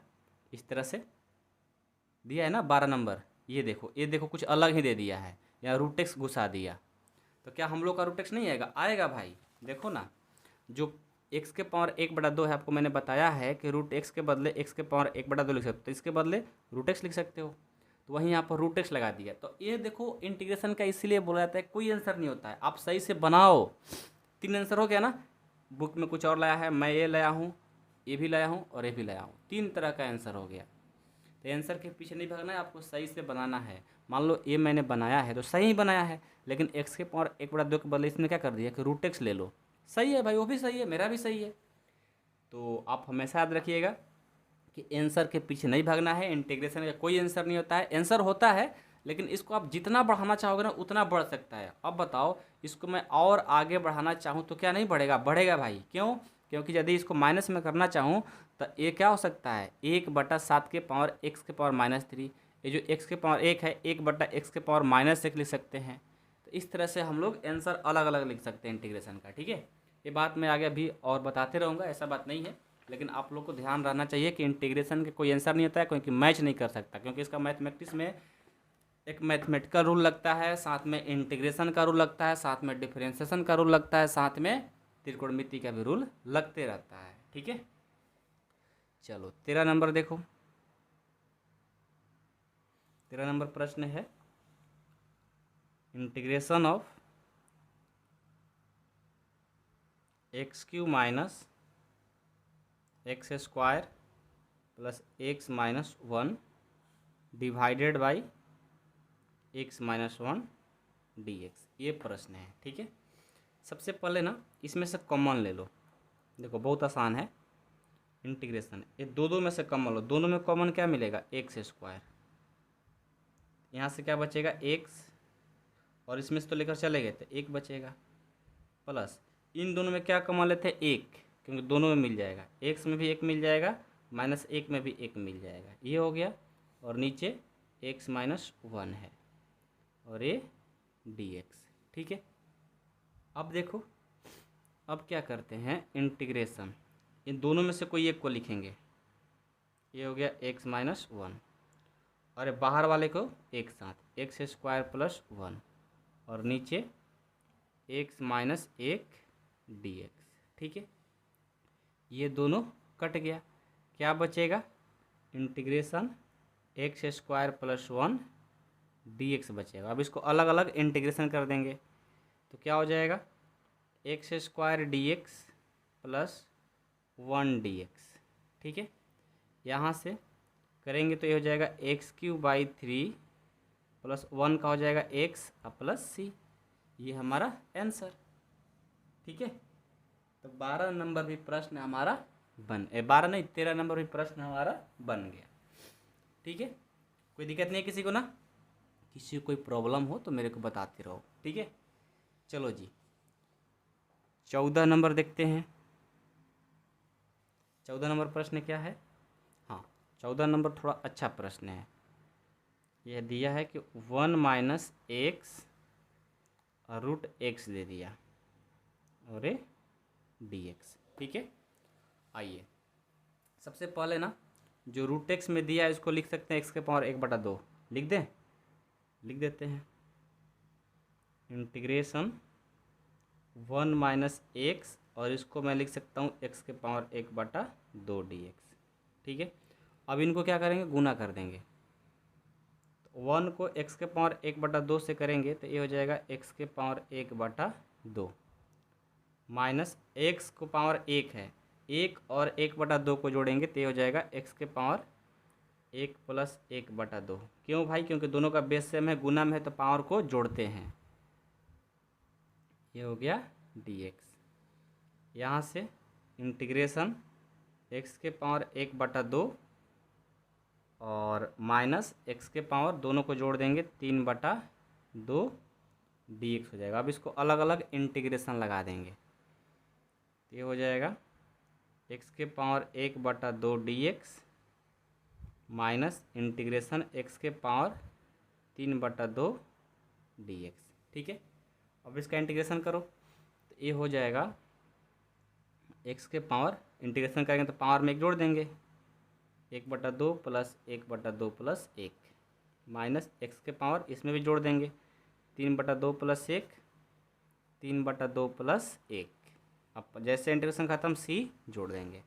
इस तरह से दिया है ना 12 नंबर। ये देखो कुछ अलग ही दे दिया है, यहाँ रूट एक्स घुसा दिया। तो क्या हम लोग का रूट एक्स नहीं आएगा? आएगा भाई। देखो ना, जो एक्स के पावर 1/2 है, आपको मैंने बताया है कि रूट एक्स के बदले एक्स के पावर 1/2 लिख सकते हो, तो इसके बदले रूट एक्स लिख सकते हो। तो वहीं यहाँ पर रूट एक्स लगा दिया। तो ये देखो इंटीग्रेशन का इसीलिए बोला जाता है कोई आंसर नहीं होता है, आप सही से बनाओ। 3 आंसर हो गया ना। बुक में कुछ और लाया है, मैं ये लाया हूँ, ये भी लाया हूँ और ये भी लाया हूँ, 3 तरह का आंसर हो गया। तो आंसर के पीछे नहीं भागना है, आपको सही से बनाना है। मान लो ये मैंने बनाया है तो सही ही बनाया है, लेकिन एक्स के पावर 1/2 के बदले इसने क्या कर दिया कि रूट एक्स ले लो। सही है भाई, वो भी सही है, मेरा भी सही है। तो आप हमेशा याद रखिएगा कि आंसर के पीछे नहीं भागना है। इंटीग्रेशन का कोई आंसर नहीं होता है, आंसर होता है लेकिन इसको आप जितना बढ़ाना चाहोगे ना उतना बढ़ सकता है। अब बताओ, इसको मैं और आगे बढ़ाना चाहूँ तो क्या नहीं बढ़ेगा? बढ़ेगा भाई। क्यों? क्योंकि यदि इसको माइनस में करना चाहूँ तो ये क्या हो सकता है, 1/7 के पावर एक्स के पावर -3। ये जो एक्स के पावर 1 है, 1/x के पावर -1 लिख सकते हैं। तो इस तरह से हम लोग आंसर अलग अलग लिख सकते हैं इंटीग्रेशन का। ठीक है, ये बात मैं आगे भी और बताते रहूँगा, ऐसा बात नहीं है। लेकिन आप लोग को ध्यान रहना चाहिए कि इंटीग्रेशन के कोई आंसर नहीं होता है, क्योंकि मैच नहीं कर सकता, क्योंकि इसका मैथमेटिक्स में एक मैथमेटिकल रूल लगता है, साथ में इंटीग्रेशन का रूल लगता है, साथ में डिफरेंशिएशन का रूल लगता है, साथ में त्रिकोणमिति का भी रूल लगते रहता है। ठीक है, चलो 13 नंबर देखो। 13 नंबर प्रश्न है, integration of x³ minus x² plus x-1 divided by x-1 dx, ये प्रश्न है। ठीक है, सबसे पहले ना इसमें से कॉमन ले लो। देखो बहुत आसान है इंटीग्रेशन, ये दो में से कॉमन लो। दोनों में कॉमन क्या मिलेगा? x²। यहाँ से क्या बचेगा? x, और इसमें से तो लेकर चले गए थे, 1 बचेगा, प्लस इन दोनों में क्या कॉमन लेते हैं? 1, क्योंकि दोनों में मिल जाएगा। x में भी 1 मिल जाएगा, -1 में भी 1 मिल जाएगा, ये हो गया। और नीचे x-1 है और ये dx। ठीक है, अब देखो, अब क्या करते हैं इंटीग्रेशन, इन दोनों में से कोई एक को लिखेंगे। ये हो गया x-1, और बाहर वाले को एक साथ x² + 1, और नीचे x-1 dx। ठीक है, ये दोनों कट गया, क्या बचेगा? इंटीग्रेशन x² + 1 dx बचेगा। अब इसको अलग अलग इंटीग्रेशन कर देंगे तो क्या हो जाएगा? x² dx + 1 dx। ठीक है, यहाँ से करेंगे तो ये हो जाएगा x³ + 1 का हो जाएगा x + c। ये हमारा आंसर। ठीक है, तो 12 नंबर भी प्रश्न हमारा 12 नहीं 13 नंबर भी प्रश्न हमारा बन गया। ठीक है, कोई दिक्कत नहीं है किसी को ना? किसी को कोई प्रॉब्लम हो तो मेरे को बताते रहो। ठीक है, चलो जी 14 नंबर देखते हैं। 14 नंबर प्रश्न क्या है? हाँ, 14 नंबर थोड़ा अच्छा प्रश्न है। यह दिया है कि 1 - x √x दे दिया और ये dx। ठीक है, आइए सबसे पहले ना जो √x में दिया है इसको लिख सकते हैं x के पावर 1/2। लिख दें? लिख देते हैं। इंटीग्रेशन 1 - x, और इसको मैं लिख सकता हूँ x के पावर 1/2 dx। ठीक है, अब इनको क्या करेंगे? गुना कर देंगे। तो 1 को x के पावर 1/2 से करेंगे तो ये हो जाएगा x के पावर 1/2 माइनस x को पावर 1 है, 1 और 1/2 को जोड़ेंगे तो ये हो जाएगा x के पावर 1 + 1/2। क्यों भाई? क्योंकि दोनों का बेस सेम है, गुना में है तो पावर को जोड़ते हैं। ये हो गया dx। यहाँ से इंटीग्रेशन x के पावर 1/2 और माइनस x के पावर, दोनों को जोड़ देंगे 3/2 dx हो जाएगा। अब इसको अलग अलग इंटीग्रेशन लगा देंगे, ये हो जाएगा एक्स के power 1/2 dx minus integration x के पावर 3/2 dx। ठीक है, अब इसका इंटीग्रेशन करो तो ये हो जाएगा एक्स के पावर, इंटीग्रेशन करेंगे तो पावर में एक जोड़ देंगे, 1/2 प्लस 1/2 प्लस 1 माइनस एक्स के पावर इसमें भी जोड़ देंगे, 3/2 प्लस 1, 3/2 प्लस 1। अब जैसे इंटीग्रेशन ख़त्म सी जोड़ देंगे,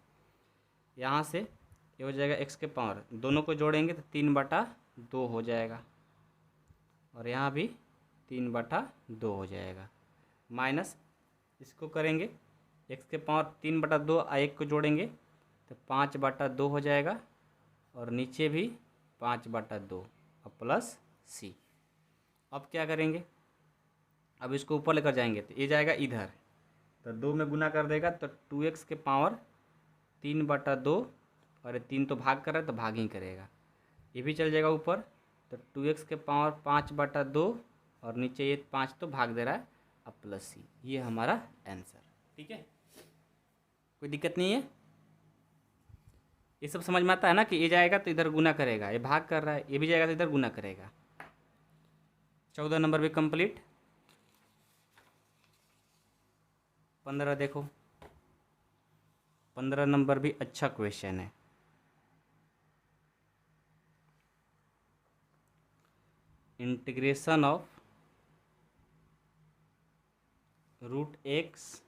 यहाँ से ये हो जाएगा एक्स के पावर, दोनों को जोड़ेंगे तो 3/2 हो जाएगा और यहाँ भी 3/2 हो जाएगा, माइनस इसको करेंगे एक्स के पावर 3/2 और 1 को जोड़ेंगे तो 5/2 हो जाएगा और नीचे भी 5/2 और प्लस सी। अब क्या करेंगे, अब इसको ऊपर लेकर जाएंगे तो ये जाएगा इधर, तो 2 में गुना कर देगा तो 2x के पावर 3/2 और 3 तो भाग कर रहा है तो भाग ही करेगा, ये भी चल जाएगा ऊपर, तो 2x के पावर 5/2 और नीचे ये 5 तो भाग दे रहा है, अब प्लस सी। ये हमारा आंसर। ठीक है, कोई दिक्कत नहीं है, ये सब समझ में आता है ना कि ये जाएगा तो इधर गुना करेगा, ये भाग कर रहा है, ये भी जाएगा तो इधर गुना करेगा। 14 नंबर भी कंप्लीट। 15 देखो, 15 नंबर भी अच्छा क्वेश्चन है। इंटीग्रेशन ऑफ √x,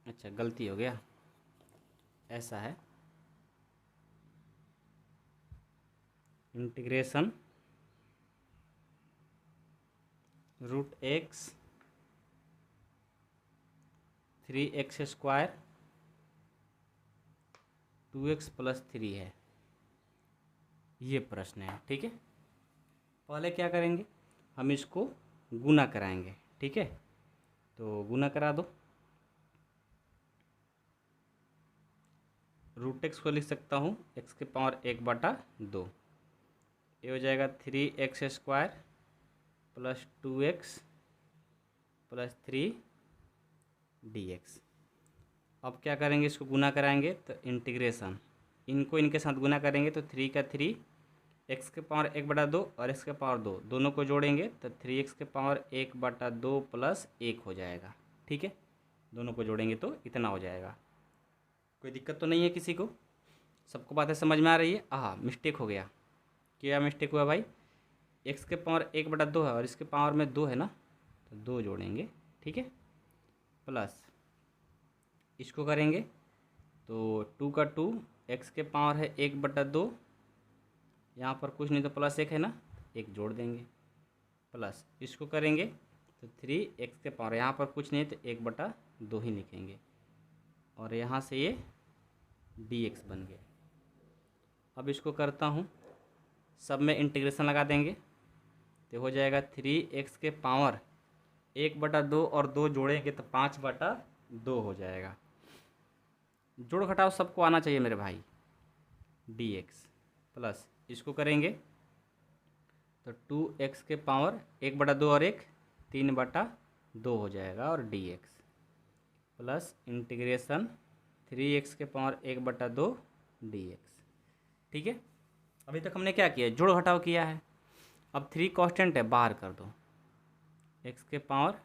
अच्छा गलती हो गया, ऐसा है, इंटीग्रेशन √x 3x² 2x + 3 है, ये प्रश्न है। ठीक है, पहले क्या करेंगे, हम इसको गुना कराएंगे। ठीक है, तो गुना करा दो, √x को लिख सकता हूँ x के पावर 1/2, ये हो जाएगा 3x² + 2x + 3 dx। अब क्या करेंगे, इसको गुना कराएंगे तो इंटीग्रेशन, इनको इनके साथ गुना करेंगे तो 3 का 3, x के पावर 1/2 और x के पावर 2 दोनों को जोड़ेंगे तो 3x के पावर 1/2 + 1 हो जाएगा। ठीक है, दोनों को जोड़ेंगे तो इतना हो जाएगा। कोई दिक्कत तो नहीं है किसी को, सबको बातें समझ में आ रही है। मिस्टेक हो गया, क्या मिस्टेक हुआ भाई, x के पावर 1/2 है और इसके पावर में 2 है ना, तो 2 जोड़ेंगे। ठीक है, प्लस इसको करेंगे तो 2 का 2, x के पावर है 1/2, यहाँ पर कुछ नहीं तो प्लस 1 है ना, 1 जोड़ देंगे, प्लस इसको करेंगे तो 3x के पावर, यहाँ पर कुछ नहीं तो 1/2 ही लिखेंगे और यहाँ से ये dx बन गया। अब इसको करता हूँ, सब में इंटीग्रेशन लगा देंगे तो हो जाएगा 3x के पावर 1/2 और 2 जोड़ेंगे तो 5/2 हो जाएगा। जोड़ घटाव सबको आना चाहिए मेरे भाई, dx प्लस इसको करेंगे तो 2x के पावर 1/2 और 1 3/2 हो जाएगा और dx प्लस इंटीग्रेशन 3x के पावर 1/2 dx। ठीक है, अभी तक हमने क्या किया, जोड़ घटाव किया है। अब 3 कांस्टेंट है, बाहर कर दो, x के पावर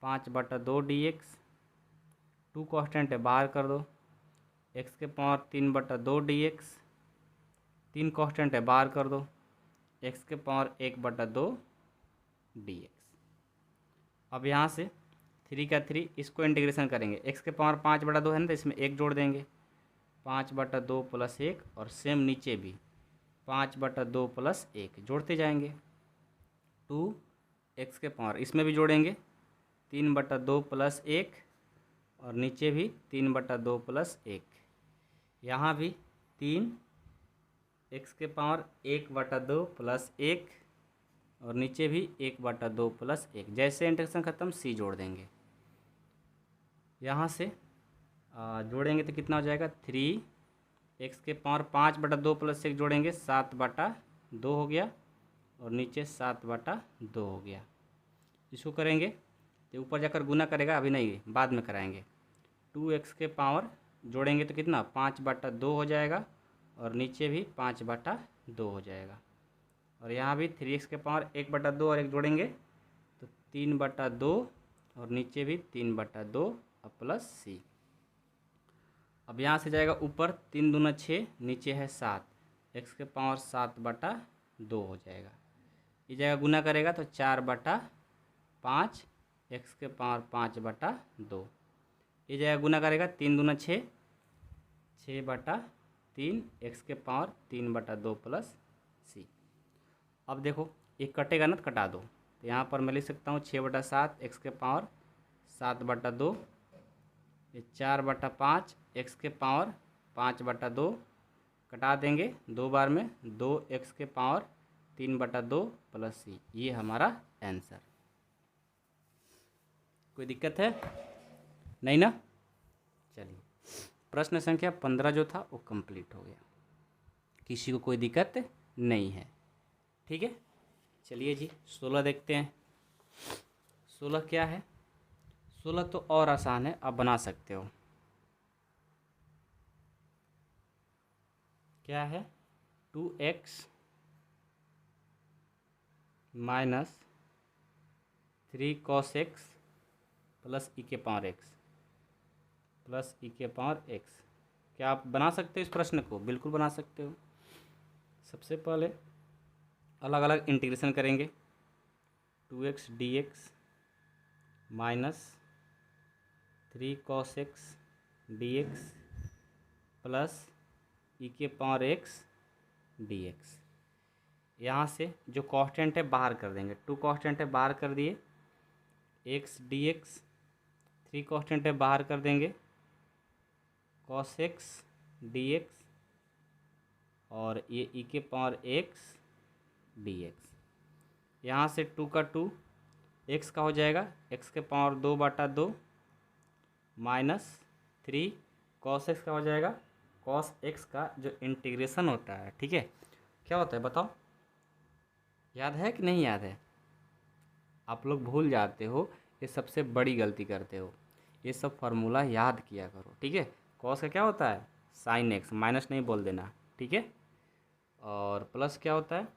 5/2 dx, 2 कांस्टेंट है, बाहर कर दो, x के पावर 3/2 dx, 3 कांस्टेंट है, बाहर कर दो, x के पावर 1/2 dx। अब यहाँ से 3 का 3, इसको इंटीग्रेशन करेंगे, x के पावर 5/2 है ना, तो इसमें 1 जोड़ देंगे, 5/2 + 1 और सेम नीचे भी 5/2 + 1 जोड़ते जाएंगे, 2x के पावर इसमें भी जोड़ेंगे 3/2 + 1 और नीचे भी 3/2 + 1, यहाँ भी 3x के पावर 1/2 + 1 और नीचे भी 1/2 + 1। जैसे इंटीग्रेशन ख़त्म सी जोड़ देंगे, यहाँ से जोड़ेंगे तो कितना हो जाएगा, 3x के पावर 5/2 + 1 जोड़ेंगे 7/2 हो गया और नीचे 7/2 हो गया। इसको करेंगे तो ऊपर जाकर गुना करेगा, अभी नहीं बाद में कराएंगे, 2x के पावर जोड़ेंगे तो कितना 5/2 हो जाएगा और नीचे भी 5/2 हो जाएगा। और यहाँ भी 3x के पावर 1/2 और 1 जोड़ेंगे तो 3/2 और नीचे भी 3/2 और प्लस c। अब यहाँ से जाएगा ऊपर 3 दूना 6, नीचे है 7, x के पावर 7/2 हो जाएगा। ये जगह गुना करेगा तो 4/5, x के पावर 5/2। ये जगह गुना करेगा 3 दूना 6, 6/3, x के पावर 3/2 प्लस c। अब देखो ये कटेगा ना तो कटा दो, तो यहाँ पर मैं लिख सकता हूँ 6/7, x के पावर 7/2, ये 4/5, x के पावर 5/2 कटा देंगे 2 बार में, 2x के पावर 3/2 प्लस c। ये हमारा आंसर। कोई दिक्कत है? नहीं ना? चलिए, प्रश्न संख्या 15 जो था वो कंप्लीट हो गया। किसी को कोई दिक्कत नहीं है? ठीक है, चलिए जी 16 देखते हैं। 16 क्या है? 16 तो और आसान है, आप बना सकते हो। क्या है? 2x minus 3 cos x plus e के पावर x प्लस e के पावर x। क्या आप बना सकते हो इस प्रश्न को? बिल्कुल बना सकते हो। सबसे पहले अलग अलग इंटीग्रेशन करेंगे। 2x dx minus 3 cos x dx plus e के पावर x dx। यहाँ से जो कांस्टेंट है बाहर कर देंगे। 2 कांस्टेंट है बाहर कर दिए, x dx, 3 कांस्टेंट है बाहर कर देंगे, cos x dx और ये e के पावर x dx। यहाँ से 2 का 2 x का हो जाएगा, x के पावर 2/2 माइनस 3 cos x का हो जाएगा, cos x का जो इंटीग्रेशन होता है, ठीक है, क्या होता है बताओ? याद है कि नहीं याद है? आप लोग भूल जाते हो, ये सबसे बड़ी गलती करते हो। ये सब फार्मूला याद किया करो, ठीक है। cos का क्या होता है? sin x, माइनस नहीं बोल देना, ठीक है। और प्लस क्या होता है?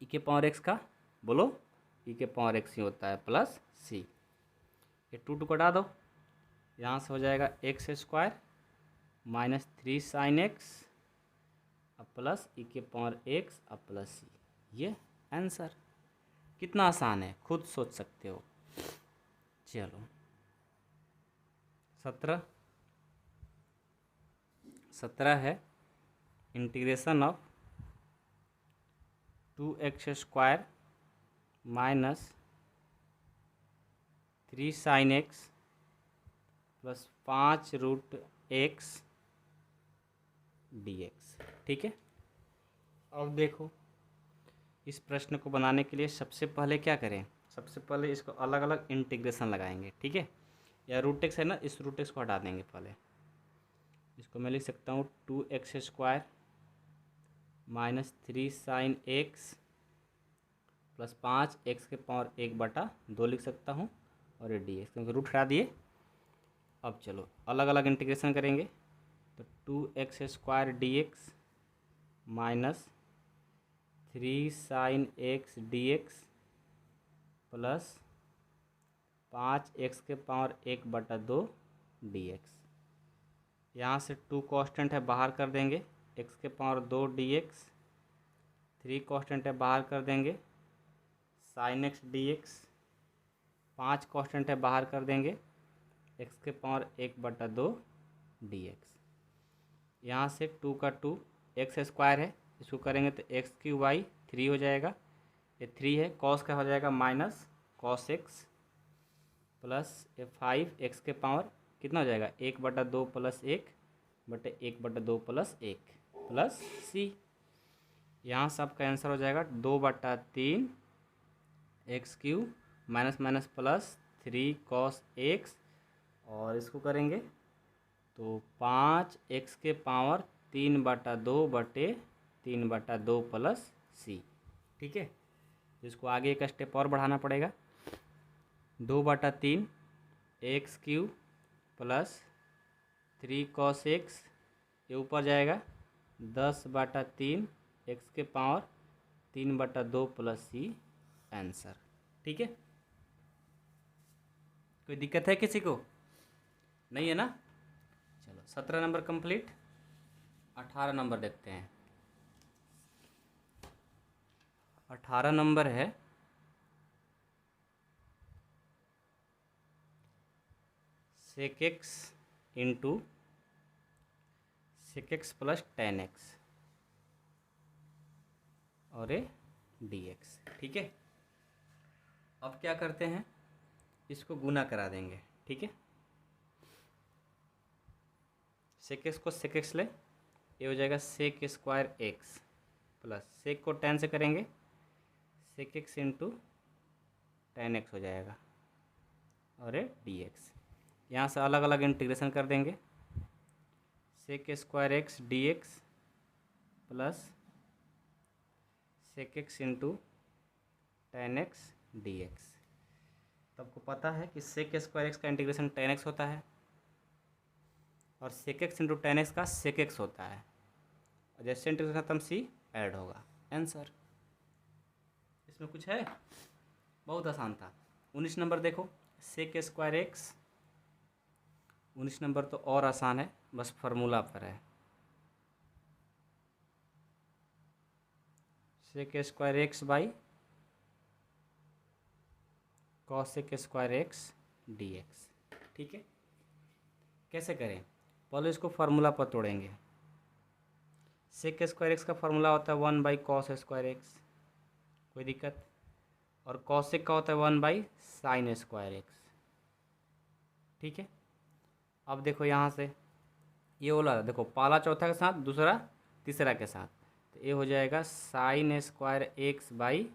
e के पावर x का बोलो, e के पावर x ही होता है प्लस c। ये 2 कटा दो, यहाँ से हो जाएगा x² माइनस 3 sin x अब प्लस e के पावर x अब प्लस c। ये आंसर। कितना आसान है, खुद सोच सकते हो। चलो 17 है integration of 2x² minus 3 sin x plus 5√x dx, ठीक है। अब देखो इस प्रश्न को बनाने के लिए सबसे पहले क्या करें? सबसे पहले इसको अलग अलग इंटीग्रेशन लगाएंगे, ठीक है। या √x है ना, इस √x को हटा देंगे पहले। इसको मैं लिख सकता हूँ 2x² minus 3 sin x plus 5x के पावर 1/2 लिख सकता हूँ, और ये dx, क्योंकि रूट हटा दिए। अब चलो अलग अलग इंटीग्रेशन करेंगे, तो 2x² dx minus 3 sin x dx plus 5x के पावर 1/2 dx। यहाँ से 2 कांस्टेंट है बाहर कर देंगे, x के पावर 2 dx, 3 कांस्टेंट है बाहर कर देंगे, sin x dx, 5 कांस्टेंट है बाहर कर देंगे, x के पावर 1/2 dx। यहाँ से 2 का 2 x² है, इसको करेंगे तो x³ 3 हो जाएगा, ये 3 है, cos का हो जाएगा माइनस cos x प्लस ये 5x के पावर कितना हो जाएगा 1/2 प्लस 1/1/2 प्लस 1 प्लस c। यहाँ से आपका आंसर हो जाएगा 2/3 x³ minus minus plus 3 cos x, और इसको करेंगे तो 5x के पावर 3/2 प्लस c, ठीक है। इसको आगे एक स्टेप और बढ़ाना पड़ेगा, 2/3 x³ प्लस 3 cos x, ये ऊपर जाएगा 10/3 x के पावर 3/2 प्लस c आंसर। ठीक है, कोई दिक्कत है किसी को? नहीं है ना? चलो 17 नंबर कंप्लीट। 18 नंबर देखते हैं। 18 नंबर है sec x into sec x plus tan x और ये dx। ठीक है, अब क्या करते हैं, इसको गुना करा देंगे। ठीक है, sec x को sec x ले, ये हो जाएगा sec square x plus sec को tan से करेंगे sec x into tan x हो जाएगा और ये dx। यहाँ से अलग अलग इंटीग्रेशन कर देंगे, sec square x dx plus sec x into tan x dx। तो आपको पता है कि sec स्क्वायर x का इंटीग्रेशन tan x होता है और sec x into tan x का sec x होता है, और जैसे इंटीग्रेशन खत्म c ऐड होगा, आंसर। इसमें कुछ है? बहुत आसान था। 19 नंबर देखो, sec स्क्वायर x। 19 नंबर तो और आसान है, बस फार्मूला पर है। sec square x by cosec square x dx। ठीक है, कैसे करें? पहले इसको फार्मूला पर तोड़ेंगे। sec स्क्वायर x का फार्मूला होता है 1/cos स्क्वायर x, कोई दिक्कत? और cosec का होता है 1/sin स्क्वायर x। ठीक है, अब देखो यहाँ से ये वाला देखो, पहला चौथा के साथ, दूसरा तीसरा के साथ, तो ये हो जाएगा sin square x by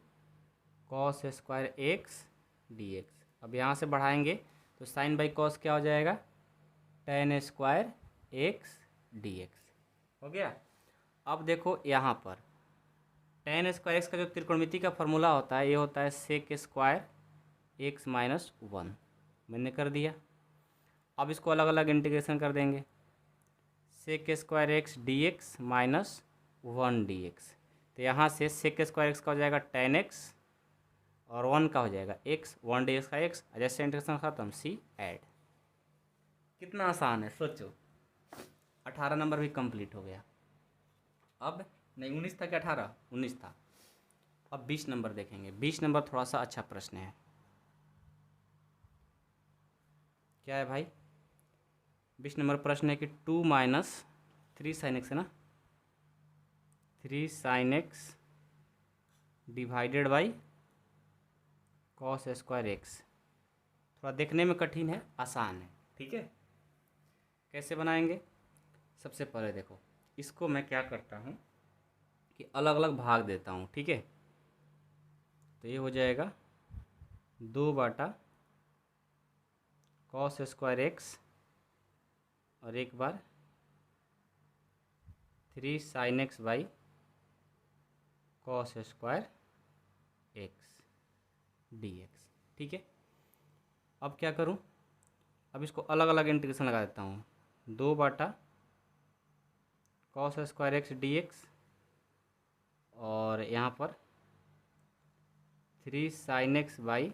cos square x dx। अब यहाँ से बढ़ाएंगे तो sin बाई cos क्या हो जाएगा, tan स्क्वायर x dx हो गया। अब देखो यहाँ पर tan स्क्वायर x का जो त्रिकोणमिति का फॉर्मूला होता है, ये होता है sec स्क्वायर x माइनस 1, मैंने कर दिया। अब इसको अलग अलग इंटीग्रेशन कर देंगे, sec square x dx minus 1 dx। तो यहाँ से sec स्क्वायर x का हो जाएगा tan x और 1 का हो जाएगा x, 1 dx का x, जैसे इंटीग्रेशन खत्म c ऐड। कितना आसान है, सोचो। 18 नंबर भी कंप्लीट हो गया। अब नहीं 19 था कि 18? 19 था। अब 20 नंबर देखेंगे। 20 नंबर थोड़ा सा अच्छा प्रश्न है। क्या है भाई? 20 नंबर प्रश्न है कि 2 माइनस 3 sin x है ना, 3 sin x divided by cos square x। थोड़ा देखने में कठिन है, आसान है। ठीक है, कैसे बनाएंगे? सबसे पहले देखो, इसको मैं क्या करता हूँ कि अलग अलग भाग देता हूँ। ठीक है, तो ये हो जाएगा 2/cos स्क्वायर x और एक बार 3 sin x by cos square x dx। ठीक है, अब क्या करूँ? अब इसको अलग अलग इंटीग्रेशन लगा देता हूँ, 2/cos स्क्वायर x dx और यहाँ पर 3 sin x by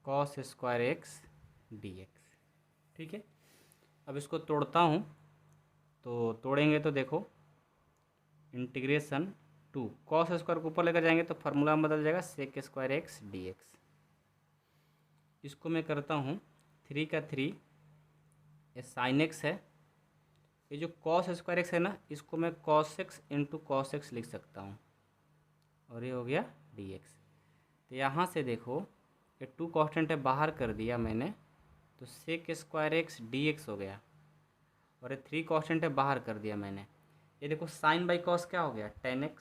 cos square x dx। ठीक है, अब इसको तोड़ता हूँ, तो तोड़ेंगे तो देखो इंटीग्रेशन 2 cos स्क्वायर को ऊपर लेकर जाएंगे तो फार्मूला में बदल जाएगा sec स्क्वायर x dx। इसको मैं करता हूँ 3 का 3, ये sin x है, ये जो cos स्क्वायर x है ना, इसको मैं cos x into cos x लिख सकता हूँ और ये हो गया dx। तो यहाँ से देखो ये 2 कांस्टेंट है, बाहर कर दिया मैंने, तो sec स्क्वायर x dx हो गया, और ये 3 कांस्टेंट है, बाहर कर दिया मैंने। ये देखो sin बाई cos क्या हो गया, tan x,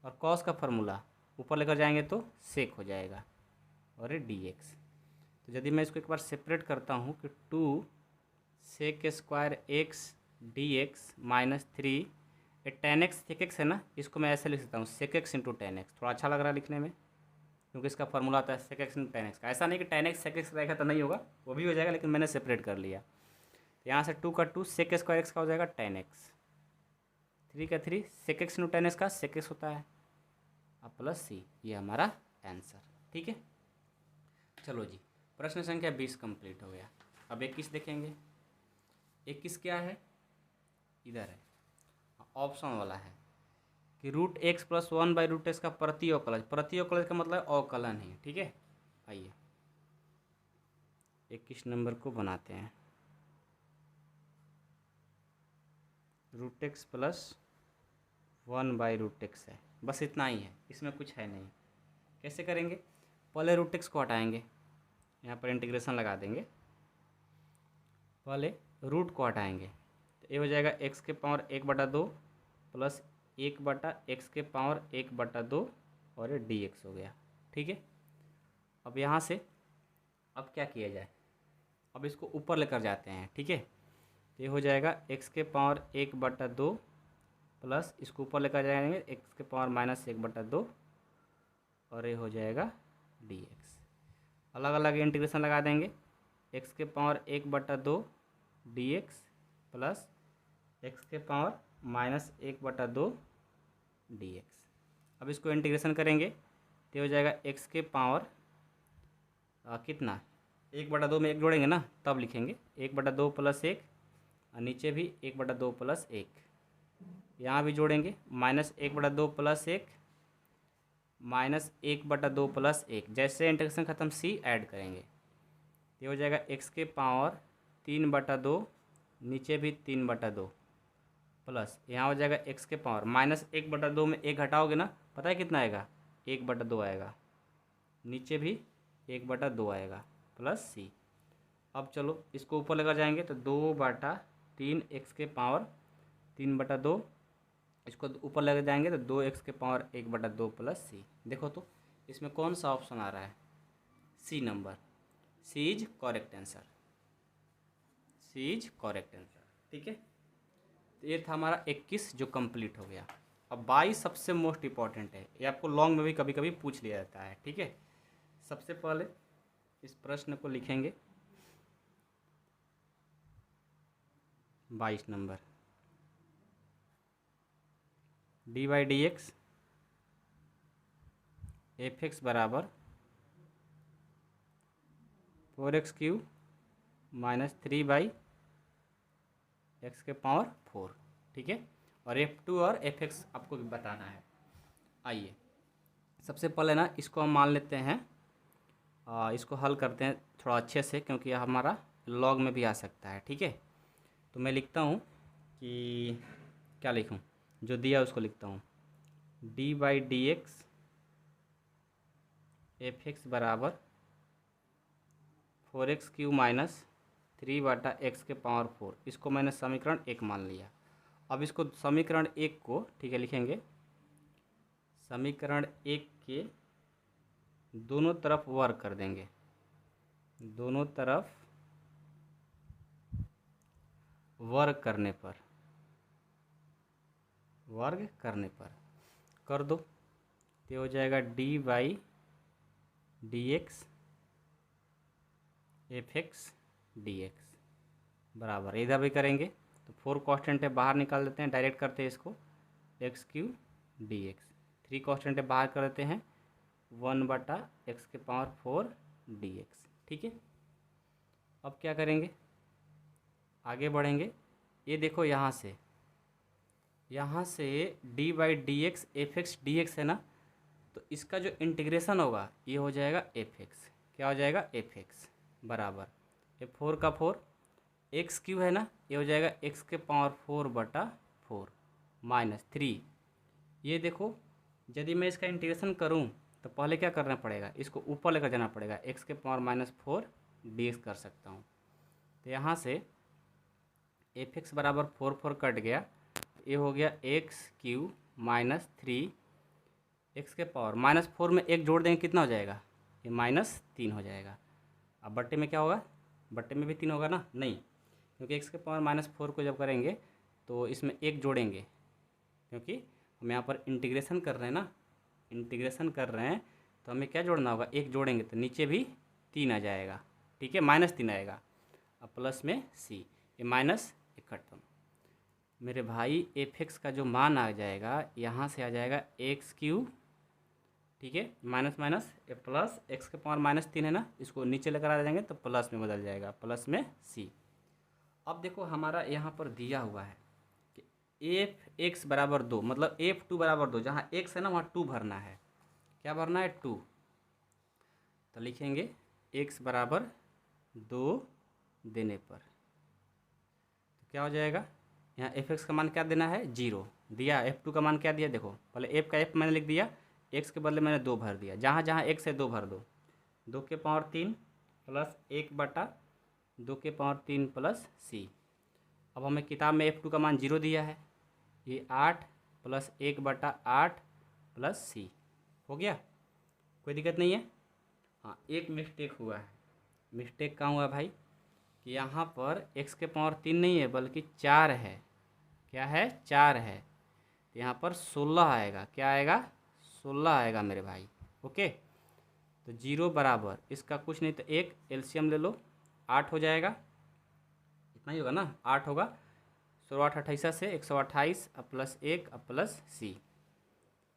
और cos का फार्मूला ऊपर लेकर जाएंगे तो sec हो जाएगा और ये dx। तो यदि मैं इसको एक बार सेपरेट करता हूँ कि 2 sec square x dx minus 3, ये tan x sec x है ना, इसको मैं ऐसे लिख सकता हूँ sec x into tan x। थोड़ा अच्छा लग रहा है लिखने में, क्योंकि इसका फॉर्मूला आता है sec X in tan X का। ऐसा नहीं कि टेन एक्स सेक एक्स रहेगा तो नहीं होगा, वो भी हो जाएगा, लेकिन मैंने सेपरेट कर लिया। तो यहाँ से 2 का 2 सेक स्क्वायर एक्स का हो जाएगा टेन एक्स, 3 का 3 sec X in tan X का सेक एक्स होता है, अब प्लस सी, ये हमारा आंसर। ठीक है, चलो जी, प्रश्न संख्या 20 कंप्लीट हो गया। अब 21 देखेंगे। 21 क्या है, इधर है, ऑप्शन वाला है कि रूट एक्स प्लस 1/√x का प्रति अवकलज। प्रति अवकलज का मतलब अवकलन है। ठीक है, आइए 21 नंबर को बनाते हैं। रूट एक्स प्लस 1/√x है, बस इतना ही है, इसमें कुछ है नहीं। कैसे करेंगे, पहले रूट एक्स को हटाएंगे, यहाँ पर इंटीग्रेशन लगा देंगे, पहले रूट को हटाएंगे तो ये हो जाएगा एक्स के पावर 1/2 प्लस 1/x के पावर 1/2 और ये dx हो गया। ठीक है, अब यहाँ से अब क्या किया जाए, अब इसको ऊपर लेकर जाते हैं। ठीक है, तो ये हो जाएगा x के पावर 1/2 प्लस इसको ऊपर लेकर जाएंगे x के पावर -1/2 और ये हो जाएगा dx। अलग अलग इंटीग्रेशन लगा देंगे, x के पावर 1/2 dx प्लस x के पावर -1/2 dx। अब इसको इंटीग्रेशन करेंगे तो हो जाएगा x के पावर कितना, 1/2 में 1 जोड़ेंगे ना तब लिखेंगे 1/2 प्लस 1 और नीचे भी 1/2 प्लस 1, यहाँ भी जोड़ेंगे -1/2 प्लस 1 -1/2 प्लस 1। जैसे इंटीग्रेशन ख़त्म c ऐड करेंगे ये हो जाएगा x के पावर 3/2 नीचे भी 3/2 प्लस यहाँ हो जाएगा x के पावर -1/2 में 1 घटाओगे ना, पता है कितना आएगा, 1/2 आएगा, नीचे भी 1/2 आएगा प्लस c। अब चलो इसको ऊपर लेकर जाएंगे तो 2/3 x के पावर 3/2, इसको ऊपर लेकर जाएंगे तो 2x के पावर 1/2 प्लस c। देखो तो इसमें कौन सा ऑप्शन आ रहा है, C number, C is correct answer, C is correct answer. ठीक है, तो ये था हमारा 21 जो कंप्लीट हो गया। अब 22 सबसे मोस्ट इंपॉर्टेंट है, ये आपको लॉन्ग में भी कभी कभी पूछ लिया जाता है। ठीक है, सबसे पहले इस प्रश्न को लिखेंगे 22 नंबर, dy/dx f(x) बराबर 4x³ - 3/x के पावर 4। ठीक है, और f2 और f(x) आपको बताना है। आइए सबसे पहले ना इसको हम मान लेते हैं, इसको हल करते हैं थोड़ा अच्छे से, क्योंकि यह हमारा लॉग में भी आ सकता है। ठीक है, तो मैं लिखता हूँ कि क्या लिखूँ, जो दिया उसको लिखता हूँ, dy/dx f(x) बराबर 4x³ - 3/x के पावर 4। इसको मैंने समीकरण 1 मान लिया। अब इसको समीकरण 1 को, ठीक है, लिखेंगे समीकरण 1 के दोनों तरफ वर्ग कर देंगे, दोनों तरफ वर्ग करने पर कर दो तो हो जाएगा dy/dx f(x) dx बराबर, इधर भी करेंगे तो 4 कांस्टेंट है बाहर निकाल देते हैं, डायरेक्ट करते हैं इसको x³ dx, 3 कांस्टेंट है बाहर कर देते हैं 1/x के पावर 4 dx। ठीक है, अब क्या करेंगे, आगे बढ़ेंगे। ये देखो यहाँ से dy/dx f(x) dx है ना, तो इसका जो इंटीग्रेशन होगा ये हो जाएगा f(x), क्या हो जाएगा f(x) बराबर ये 4 का 4 x³ है ना, ये हो जाएगा x के पावर 4/4 -3। ये देखो यदि मैं इसका इंटीग्रेशन करूं तो पहले क्या करना पड़ेगा, इसको ऊपर लेकर जाना पड़ेगा, x के पावर -4 dx कर सकता हूं। तो यहाँ से f(x) बराबर 4 कट गया, ये हो गया x³ - 3 x के पावर -4 में 1 जोड़ देंगे, कितना हो जाएगा, ये -3 हो जाएगा। अब बट्टे में क्या होगा, बट्टे में भी 3 होगा ना, नहीं, क्योंकि x के पावर -4 को जब करेंगे तो इसमें 1 जोड़ेंगे, क्योंकि हम यहाँ पर इंटीग्रेशन कर रहे हैं ना, इंटीग्रेशन कर रहे हैं तो हमें क्या जोड़ना होगा, एक जोड़ेंगे तो नीचे भी 3 आ जाएगा, ठीक है, -3 आएगा। अब प्लस में सी, ये माइनस एक खत्म। मेरे भाई एफ एक्स का जो मान आ जाएगा यहाँ से आ जाएगा x³, ठीक है, माइनस माइनस ये प्लस एक्स के पावर -3 है ना, इसको नीचे लेकर आ जाएंगे तो प्लस में बदल जाएगा, प्लस में सी। अब देखो हमारा यहाँ पर दिया हुआ है कि एफ एक्स बराबर 2, मतलब F2 बराबर 2, जहाँ x है ना वहाँ 2 भरना है। क्या भरना है, 2। तो लिखेंगे x बराबर 2 देने पर तो क्या हो जाएगा, यहाँ एफ एक्स का मान क्या देना है, 0 दिया, F2 का मान क्या दिया, देखो पहले f का f मैंने लिख दिया, x के बदले मैंने 2 भर दिया, जहाँ जहाँ x है 2 भर दो। 2 के पावर 3 प्लस 1/2 के पावर 3 प्लस c। अब हमें किताब में F2 का मान 0 दिया है, ये 8 प्लस 1/8 प्लस c हो गया, कोई दिक्कत नहीं है। हाँ, एक मिस्टेक हुआ है। मिस्टेक कहाँ हुआ भाई, कि यहाँ पर x के पावर 3 नहीं है बल्कि 4 है। क्या है, 4 है, तो यहाँ पर 16 आएगा। क्या आएगा, 16 आएगा मेरे भाई। ओके, तो 0 बराबर इसका कुछ नहीं तो एक एलसीएम ले लो, 8 हो जाएगा, इतना ही होगा ना, 8 होगा। 16 8 28 से 128, अब प्लस 1, अब प्लस सी,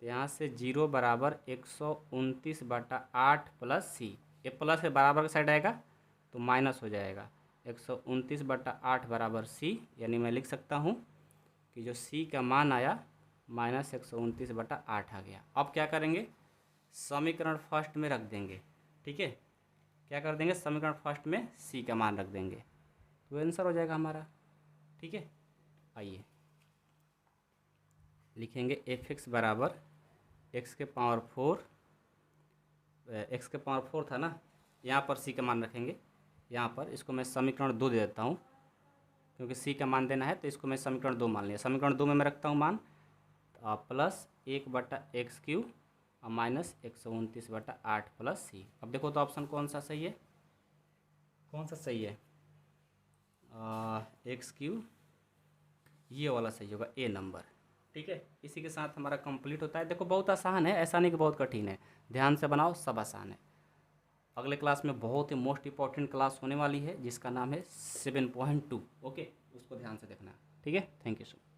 तो यहाँ से 0 बराबर 129/8 प्लस सी। ये प्लस के बराबर का साइड आएगा तो माइनस हो जाएगा, 129/8 बराबर सी। यानी मैं लिख सकता हूँ कि जो सी का मान आया -129/8 आ गया। अब क्या करेंगे, समीकरण फर्स्ट में रख देंगे, ठीक है, क्या कर देंगे, समीकरण फर्स्ट में सी का मान रख देंगे तो आंसर हो जाएगा हमारा, ठीक है। आइए लिखेंगे एफ एक्स बराबर एक्स के पावर 4 था ना, यहाँ पर सी का मान रखेंगे, यहाँ पर इसको मैं समीकरण 2 दे देता हूँ, क्योंकि सी का मान देना है तो इसको मैं समीकरण 2 मान लिया। समीकरण 2 में मैं रखता हूँ मान प्लस 1/x³ और माइनस 129/8 प्लस सी। अब देखो तो ऑप्शन कौन सा सही है, कौन सा सही है, x³, ये वाला सही होगा, ए नंबर, ठीक है। इसी के साथ हमारा कंप्लीट होता है। देखो बहुत आसान है, ऐसा नहीं कि बहुत कठिन है, ध्यान से बनाओ, सब आसान है। अगले क्लास में बहुत ही मोस्ट इंपॉर्टेंट क्लास होने वाली है जिसका नाम है 7.2। ओके, उसको ध्यान से देखना, ठीक है। Thank you so much.